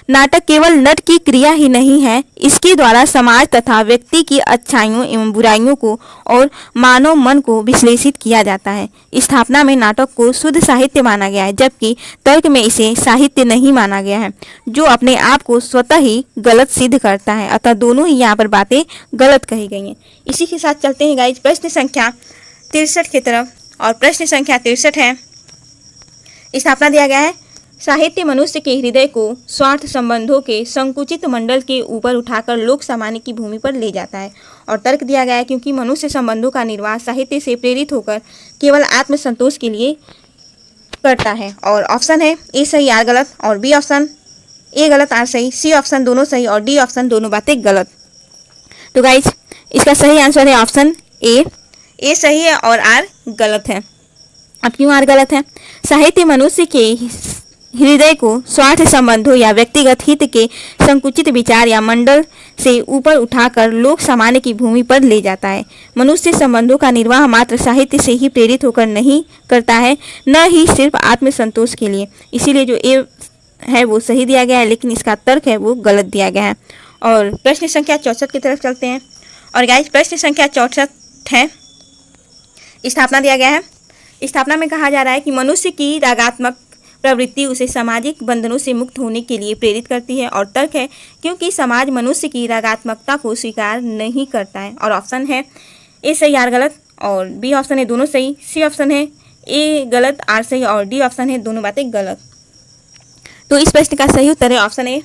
नाटक केवल नट की क्रिया ही नहीं है, इसके द्वारा समाज तथा व्यक्ति की अच्छाइयों एवं बुराइयों को और मानव मन को विश्लेषित किया जाता है। स्थापना में नाटक को शुद्ध साहित्य माना गया है, जबकि तर्क में इसे साहित्य नहीं माना गया है, जो अपने आप को स्वतः ही गलत सिद्ध करता है। अतः दोनों ही यहाँ पर बातें गलत कही गई हैं। इसी के साथ चलते हैं गाइज प्रश्न संख्या 63 की तरफ। और प्रश्न संख्या 63 है, स्थापना दिया गया है, साहित्य मनुष्य के हृदय को स्वार्थ संबंधों के संकुचित मंडल के ऊपर उठाकर लोक सामान्य की भूमि पर ले जाता है। और तर्क दिया गया है क्योंकि मनुष्य संबंधों का निर्वाह साहित्य से प्रेरित होकर केवल आत्मसंतोष के लिए करता है। और ऑप्शन है ए सही आर गलत और बी ऑप्शन ए गलत आर सही, सी ऑप्शन दोनों सही और डी ऑप्शन दोनों बातें गलत। तो गाइज इसका सही आंसर है ऑप्शन ए सही है और आर गलत है। अब क्यों आर गलत है? साहित्य मनुष्य के हृदय को स्वार्थ संबंधों या व्यक्तिगत हित के संकुचित विचार या मंडल से ऊपर उठाकर लोक सामान्य की भूमि पर ले जाता है। मनुष्य संबंधों का निर्वाह मात्र साहित्य से ही प्रेरित होकर नहीं करता है, न ही सिर्फ आत्मसंतोष के लिए। इसीलिए जो ए है वो सही दिया गया है, लेकिन इसका तर्क है वो गलत दिया गया है। और प्रश्न संख्या 64 की तरफ चलते हैं। और गाइस प्रश्न संख्या 64 है, स्थापना दिया गया है। स्थापना में कहा जा रहा है कि मनुष्य की रागात्मक प्रवृत्ति उसे सामाजिक बंधनों से मुक्त होने के लिए प्रेरित करती है। और तर्क है क्योंकि समाज मनुष्य की रागात्मकता को स्वीकार नहीं करता है। और ऑप्शन है ए सही आर गलत और बी ऑप्शन है दोनों सही, सी ऑप्शन है ए गलत आर सही और डी ऑप्शन है दोनों बातें गलत। तो इस प्रश्न का सही उत्तर है ऑप्शन ए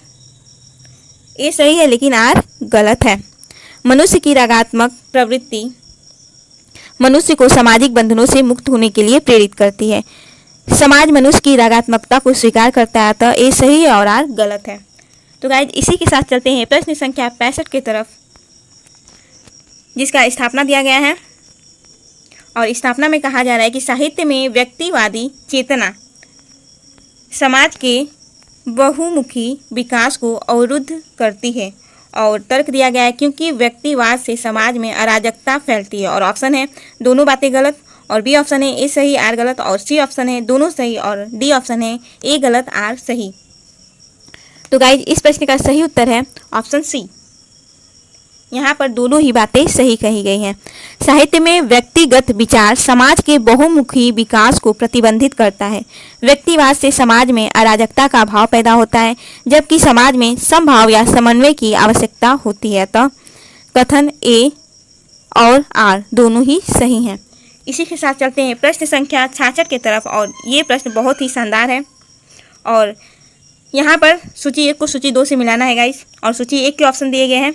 सही है लेकिन आर गलत है। मनुष्य की रागात्मक प्रवृत्ति मनुष्य को सामाजिक बंधनों से मुक्त होने के लिए प्रेरित करती है। समाज मनुष्य की रागात्मकता को स्वीकार करता है, अतः ए सही है और आर गलत है। तो गाइज इसी के साथ चलते हैं प्रश्न संख्या 65 की तरफ, जिसका स्थापना दिया गया है। और स्थापना में कहा जा रहा है कि साहित्य में व्यक्तिवादी चेतना समाज के बहुमुखी विकास को अवरुद्ध करती है। और तर्क दिया गया है क्योंकि व्यक्तिवाद से समाज में अराजकता फैलती है। और ऑप्शन है दोनों बातें गलत, और बी ऑप्शन है ए सही आर गलत, और सी ऑप्शन है दोनों सही, और डी ऑप्शन है ए गलत आर सही। तो गाइज इस प्रश्न का सही उत्तर है ऑप्शन सी। यहाँ पर दोनों ही बातें सही कही गई हैं। साहित्य में व्यक्तिगत विचार समाज के बहुमुखी विकास को प्रतिबंधित करता है। व्यक्तिवाद से समाज में अराजकता का भाव पैदा होता है, जबकि समाज में समभाव या समन्वय की आवश्यकता होती है। तो कथन ए और आर दोनों ही सही हैं। इसी के साथ चलते हैं प्रश्न संख्या 66 की तरफ। और ये प्रश्न बहुत ही शानदार है। और यहाँ पर सूची 1 को सूची 2 से मिलाना है गाइस। और सूची 1 के ऑप्शन दिए गए हैं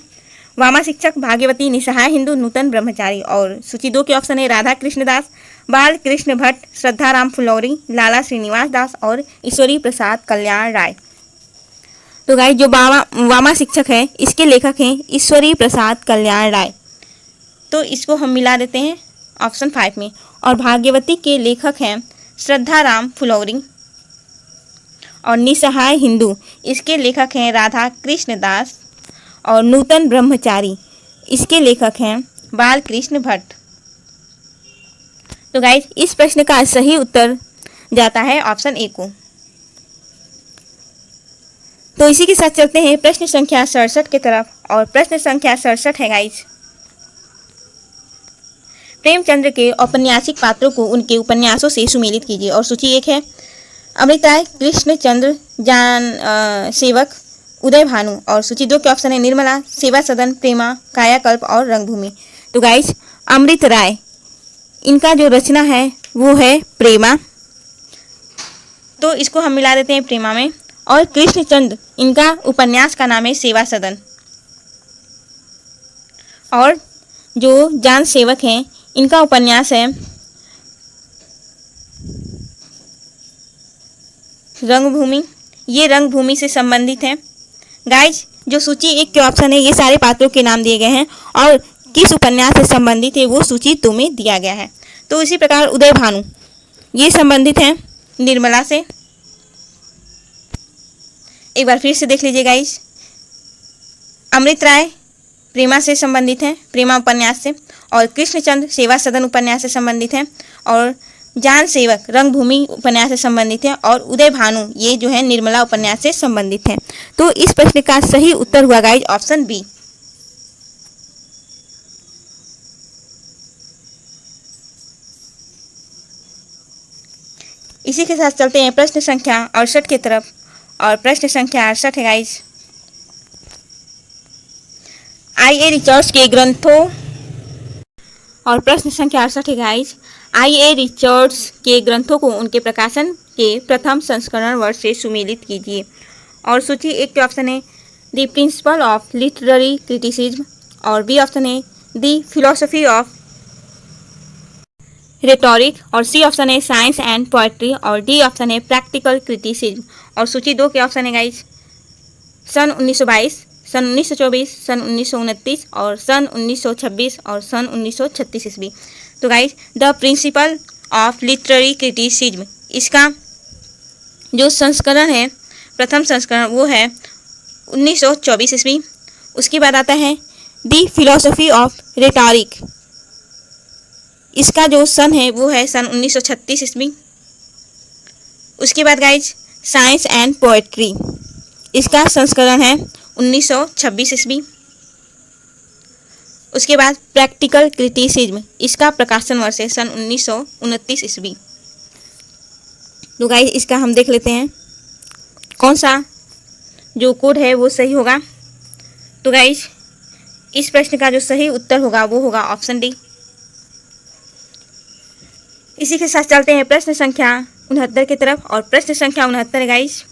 वामा शिक्षक, भाग्यवती, निसहाय हिंदू, नूतन ब्रह्मचारी। और सूची 2 के ऑप्शन है राधा कृष्ण दास, बाल कृष्ण भट्ट, श्रद्धाराम फुलौरी, लाला श्रीनिवास दास और ईश्वरी प्रसाद कल्याण राय। तो गाइस जो वामा शिक्षक है इसके लेखक हैं ईश्वरी प्रसाद कल्याण राय। तो इसको हम मिला देते हैं ऑप्शन 5 में। और भाग्यवती के लेखक हैं श्रद्धाराम फुलौरी। और निसहाय हिंदू इसके लेखक हैं राधा कृष्ण दास। और नूतन ब्रह्मचारी इसके लेखक हैं बाल कृष्ण भट्ट। तो गाइस इस प्रश्न का सही उत्तर जाता है ऑप्शन ए को। तो इसी के साथ चलते हैं प्रश्न संख्या 67 की तरफ। और प्रश्न संख्या 67 है गाइस, प्रेमचंद्र के औपन्यासिक पात्रों को उनके उपन्यासों से सुमेलित कीजिए। और सूची 1 है अमृत राय, कृष्णचंद्र, जान सेवक, उदय भानु। और सूची 2 के ऑप्शन है निर्मला, सेवा सदन, प्रेमा, कायाकल्प और रंगभूमि। तो गाइस अमृत राय इनका जो रचना है वो है प्रेमा। तो इसको हम मिला देते हैं प्रेमा में। और कृष्णचंद्र इनका उपन्यास का नाम है सेवा सदन। और जो जान सेवक हैं इनका उपन्यास है रंगभूमि। ये रंगभूमि से संबंधित है। गाइज जो सूची 1 के ऑप्शन है ये सारे पात्रों के नाम दिए गए हैं और किस उपन्यास से संबंधित है वो सूची 2 में दिया गया है। तो इसी प्रकार उदय भानु ये संबंधित हैं निर्मला से। एक बार फिर से देख लीजिए गाइज, अमृत राय प्रेमा से संबंधित हैं, प्रेमा उपन्यास से। और कृष्णचंद्र सेवा सदन उपन्यास से संबंधित हैं। और जान सेवक रंगभूमि उपन्यास से संबंधित है। और उदय भानु ये जो है निर्मला उपन्यास से संबंधित है। तो इस प्रश्न का सही उत्तर हुआ गाइज ऑप्शन बी। इसी के साथ चलते हैं प्रश्न संख्या 68 की तरफ। और प्रश्न संख्या 68 है गाइज, आई.ए. रिचर्ड्स के ग्रंथों। और प्रश्न संख्या 68 है गाइज, आई.ए. रिचर्ड्स के ग्रंथों को उनके प्रकाशन के प्रथम संस्करण वर्ष से सुमेलित कीजिए। और सूची 1 के ऑप्शन है the principle of literary criticism. और बी ऑप्शन है द फिलोसफी ऑफ रेटोरिक। और सी ऑप्शन है साइंस एंड पोएट्री। और डी ऑप्शन है प्रैक्टिकल क्रिटिसिज्म। और सूची 2 के ऑप्शन है गाइज सन 1922, सन 1924, सन 1929 और सन 1926 और सन 1936 ईस्वी। तो guys the principle of literary criticism इसका जो संस्करण है प्रथम संस्करण वो है 1924 ईस्वी। उसके बाद आता है द फिलोसफी ऑफ रेटोरिक, इसका जो सन है वो है सन 1936 ईस्वी। उसके बाद गाइज साइंस एंड पोएट्री इसका संस्करण है 1926 ईस्वी। उसके बाद प्रैक्टिकल क्रिटिसिज्म इसका प्रकाशन वर्ष है सन 1929 ईस्वी। तो गाइस इसका हम देख लेते हैं कौन सा जो कोड है वो सही होगा। तो गाइस इस प्रश्न का जो सही उत्तर होगा वो होगा ऑप्शन डी। इसी के साथ चलते हैं प्रश्न संख्या 69 की तरफ। और प्रश्न संख्या 69 है गाइस,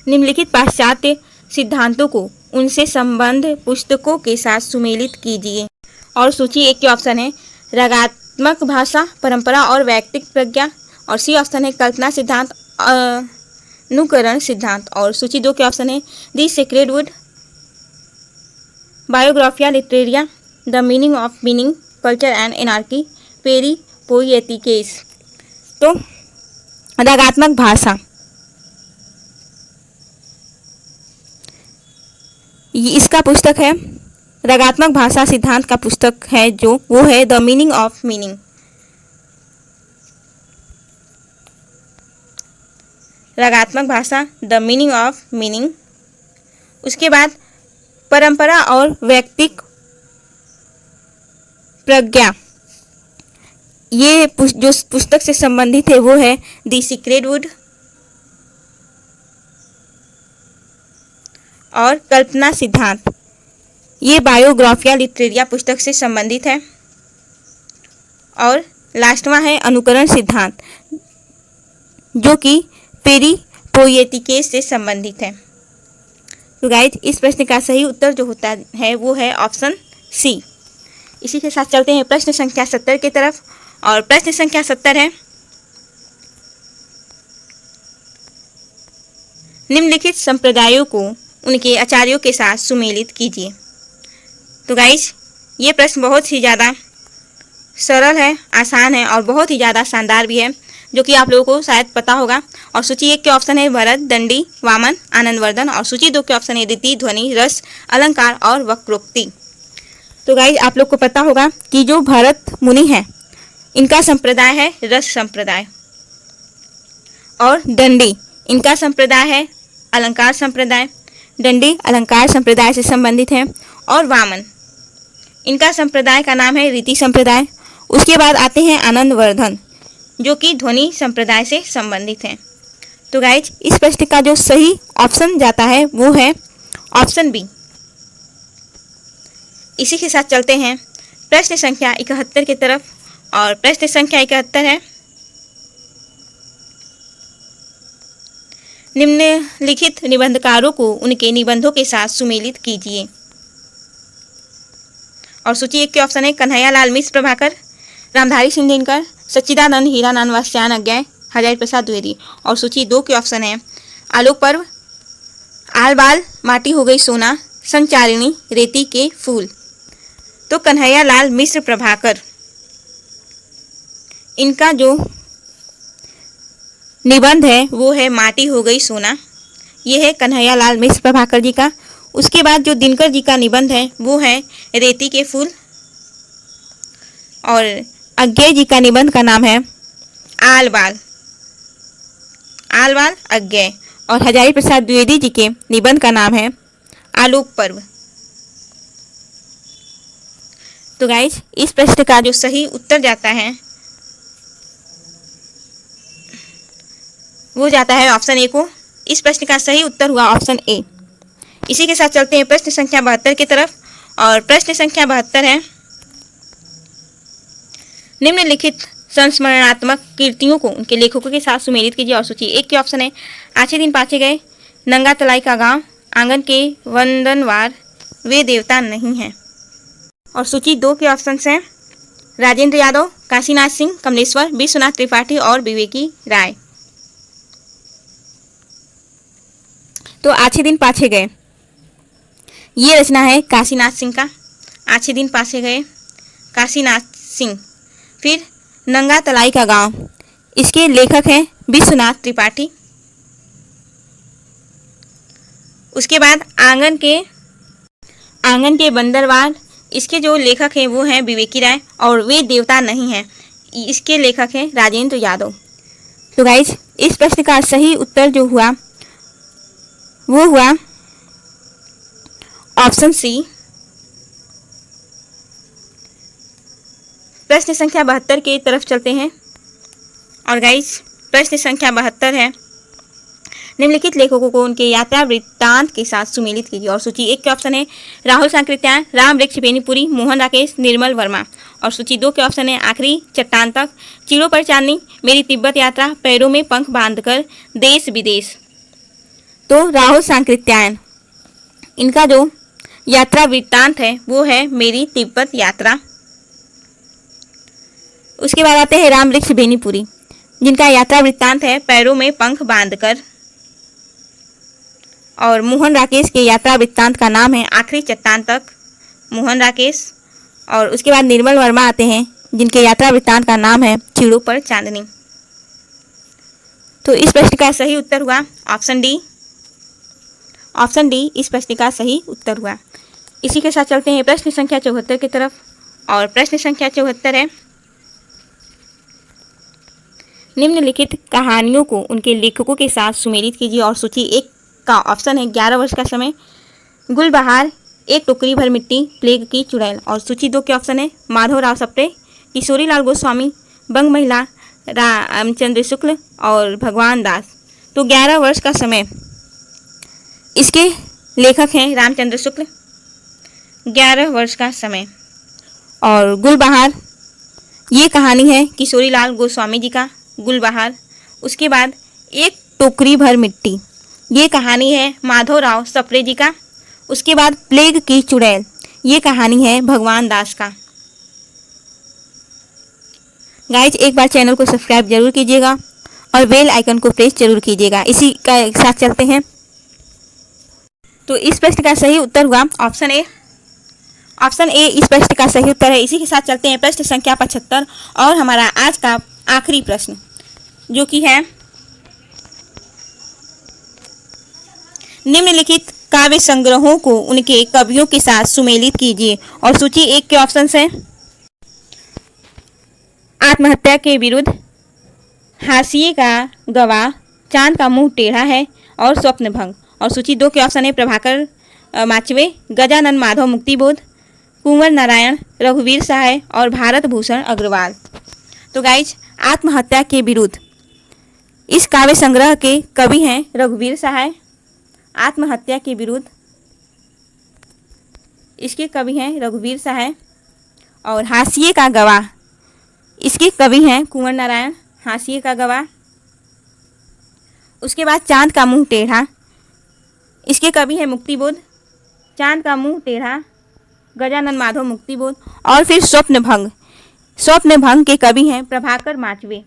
निम्नलिखित पाश्चात्य सिद्धांतों को उनसे संबंध पुस्तकों के साथ सुमेलित कीजिए। और सूची 1 के ऑप्शन है रागात्मक भाषा, परंपरा और वैयक्तिक प्रज्ञा। और सी ऑप्शन है कल्पना सिद्धांत, अनुकरण सिद्धांत। और सूची 2 के ऑप्शन है the sacred wood, Biographia Literaria, the meaning of meaning, culture and anarchy, Peri Poietikes. तो रागात्मक भाषा, इसका पुस्तक है, रागात्मक भाषा सिद्धांत का पुस्तक है जो वो है द मीनिंग ऑफ मीनिंग। रागात्मक भाषा, द मीनिंग ऑफ मीनिंग। उसके बाद परंपरा और वैयक्तिक प्रज्ञा, ये जो पुस्तक से संबंधित है वो है द सीक्रेट वुड। और कल्पना सिद्धांत, ये बायोग्राफिया लिटरेरिया पुस्तक से संबंधित है। और लास्टवा है अनुकरण सिद्धांत, जो कि पेरिपोएटिकेस से संबंधित है। तो गाइज, इस प्रश्न का सही उत्तर जो होता है वो है ऑप्शन सी। इसी के साथ चलते हैं प्रश्न संख्या 70 की तरफ। और प्रश्न संख्या 70 है, निम्नलिखित संप्रदायों को उनके आचार्यों के साथ सुमेलित कीजिए। तो गाइज, ये प्रश्न बहुत ही ज़्यादा सरल है, आसान है और बहुत ही ज़्यादा शानदार भी है, जो कि आप लोगों को शायद पता होगा। और सूची 1 के ऑप्शन है भरत, दंडी, वामन, आनंदवर्धन। और सूची 2 के ऑप्शन है रीति, ध्वनि, रस, अलंकार और वक्रोक्ति। तो गाइज, आप लोग को पता होगा कि जो भरत मुनि है इनका संप्रदाय है रस संप्रदाय। और दंडी, इनका संप्रदाय है अलंकार संप्रदाय। दंडी अलंकार संप्रदाय से संबंधित है। और वामन, इनका संप्रदाय का नाम है रीति संप्रदाय। उसके बाद आते हैं आनंदवर्धन, जो कि ध्वनि संप्रदाय से संबंधित हैं। तो गाइज, इस प्रश्न का जो सही ऑप्शन जाता है वो है ऑप्शन बी। इसी के साथ चलते हैं प्रश्न संख्या 71 की तरफ। और प्रश्न संख्या 71 है, निम्नलिखित निबंधकारों को उनके निबंधों के साथ सुमेलित कीजिए। और सूची 1 के ऑप्शन है कन्हैयालाल मिश्र प्रभाकर, रामधारी सिंह दिनकर, सच्चिदानंद हीरानंद वात्स्यायन अज्ञे, हजारी प्रसाद द्विवेदी। और सूची 2 के ऑप्शन है आलोक पर्व, आल बाल माटी हो गई सोना, संचारिणी, रेती के फूल। तो कन्हैयालाल मिश्र प्रभाकर, इनका जो निबंध है वो है माटी हो गई सोना। ये है कन्हैयालाल मिश्र प्रभाकर जी का। उसके बाद जो दिनकर जी का निबंध है वो है रेती के फूल। और अज्ञे जी का निबंध का नाम है आल बाल अज्ञे। और हजारी प्रसाद द्विवेदी जी के निबंध का नाम है आलोक पर्व। तो गाइज, इस प्रश्न का जो सही उत्तर जाता है वो जाता है ऑप्शन ए को। इस प्रश्न का सही उत्तर हुआ ऑप्शन ए। इसी के साथ चलते हैं प्रश्न संख्या 72 की तरफ। और प्रश्न संख्या 72 है, निम्नलिखित संस्मरणात्मक कीर्तियों को उनके लेखकों के साथ सुमेलित कीजिए। और सूची 1 के ऑप्शन है आछे दिन पाछे गए, नंगा तलाई का गांव, आंगन के वंदनवार, वे देवता नहीं हैं। और सूची 2 के ऑप्शन हैं राजेंद्र यादव, काशीनाथ सिंह, कमलेश्वर, विश्वनाथ त्रिपाठी और विवेकी राय। तो आछे दिन पाछे गए, ये रचना है काशीनाथ सिंह का। आछे दिन पाछे गए, काशीनाथ सिंह। फिर नंगा तलाई का गांव, इसके लेखक हैं विश्वनाथ त्रिपाठी। उसके बाद आंगन के बंदरवार, इसके जो लेखक हैं वो हैं विवेकी राय। और वे देवता नहीं हैं, इसके लेखक हैं राजेंद्र यादव। तो गाइज, इस प्रश्न का सही उत्तर जो हुआ वो हुआ ऑप्शन सी। प्रश्न संख्या 72 की तरफ चलते हैं। और गाइज, प्रश्न संख्या 72 है, निम्नलिखित लेखकों को उनके यात्रा वृत्तांत के साथ सुमेलित कीजिए। और सूची 1 के ऑप्शन है राहुल सांकृत्यायन, राम वृक्ष बेनीपुरी, मोहन राकेश, निर्मल वर्मा। और सूची 2 के ऑप्शन है आखिरी चट्टान तक, चिड़ों पर चांदनी, मेरी तिब्बत यात्रा, पैरों में पंख बांधकर, देश विदेश। तो राहुल सांकृत्यायन, इनका जो यात्रा वृत्तांत है वो है मेरी तिब्बत यात्रा। उसके बाद आते हैं राम वृक्ष बेनीपुरी, जिनका यात्रा वृत्तांत है पैरों में पंख बांधकर। और मोहन राकेश के यात्रा वृत्तांत का नाम है आखिरी चट्टान तक, मोहन राकेश। और उसके बाद निर्मल वर्मा आते हैं, जिनके यात्रा वृत्तांत का नाम है चिड़ों पर चांदनी। तो इस प्रश्न का सही उत्तर हुआ ऑप्शन डी। ऑप्शन डी इस प्रश्न का सही उत्तर हुआ। इसी के साथ चलते हैं प्रश्न संख्या 74 की तरफ। और प्रश्न संख्या 74 है, निम्नलिखित कहानियों को उनके लेखकों के साथ सुमेलित कीजिए। और सूची 1 का ऑप्शन है 11 वर्ष का समय, गुलबहार, एक टोकरी भर मिट्टी, प्लेग की चुड़ैल। और सूची 2 के ऑप्शन है माधवराव सप्रे, किशोरीलाल गोस्वामी, बंग महिला, रामचंद्र शुक्ल और भगवान दास। तो 11 वर्ष का समय, इसके लेखक हैं रामचंद्र शुक्ल, 11 वर्ष का समय। और गुलबहार, ये कहानी है किशोरीलाल गोस्वामी जी का गुलबहार। उसके बाद एक टोकरी भर मिट्टी, ये कहानी है माधवराव सप्रे जी का। उसके बाद प्लेग की चुड़ैल, ये कहानी है भगवान दास का। गाइज एक बार चैनल को सब्सक्राइब जरूर कीजिएगा और बेल आइकन को प्रेस जरूर कीजिएगा। इसी का साथ चलते हैं। तो इस प्रश्न का सही उत्तर हुआ ऑप्शन ए। ऑप्शन ए इस प्रश्न का सही उत्तर है। इसी के साथ चलते हैं प्रश्न संख्या 75 और हमारा आज का आखिरी प्रश्न, जो कि है निम्नलिखित काव्य संग्रहों को उनके कवियों के साथ सुमेलित कीजिए। और सूची 1 के ऑप्शन है आत्महत्या के विरुद्ध, हाशिए का गवाह, चांद का मुंह टेढ़ा है और स्वप्न भंग। और सूची 2 के ऑप्शन है प्रभाकर माचवे, गजानन माधव मुक्तिबोध, कुंवर नारायण, रघुवीर सहाय और भारत भूषण अग्रवाल। तो गाइज आत्महत्या के विरुद्ध इस काव्य संग्रह के कवि हैं रघुवीर सहाय। आत्महत्या के विरुद्ध इसके कवि हैं रघुवीर सहाय। और हाशिए का गवाह, इसके कवि हैं कुंवर नारायण, हाशिए का गवाह। उसके बाद चांद का मुंह टेढ़ा, इसके कवि हैं मुक्तिबोध, चांद का मुंह टेढ़ा, गजानन माधव मुक्तिबोध। और फिर स्वप्न भंग, स्वप्न भंग के कवि हैं प्रभाकर माचवे।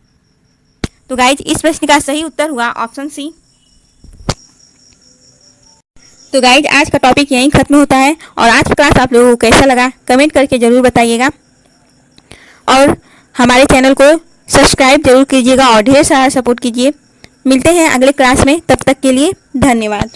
तो गाइज इस प्रश्न का सही उत्तर हुआ ऑप्शन सी। तो गाइज आज का टॉपिक यहीं खत्म होता है। और आज का क्लास आप लोगों को कैसा लगा कमेंट करके ज़रूर बताइएगा। और हमारे चैनल को सब्सक्राइब जरूर कीजिएगा और ढेर सारा सपोर्ट कीजिए। मिलते हैं अगले क्लास में, तब तक के लिए धन्यवाद।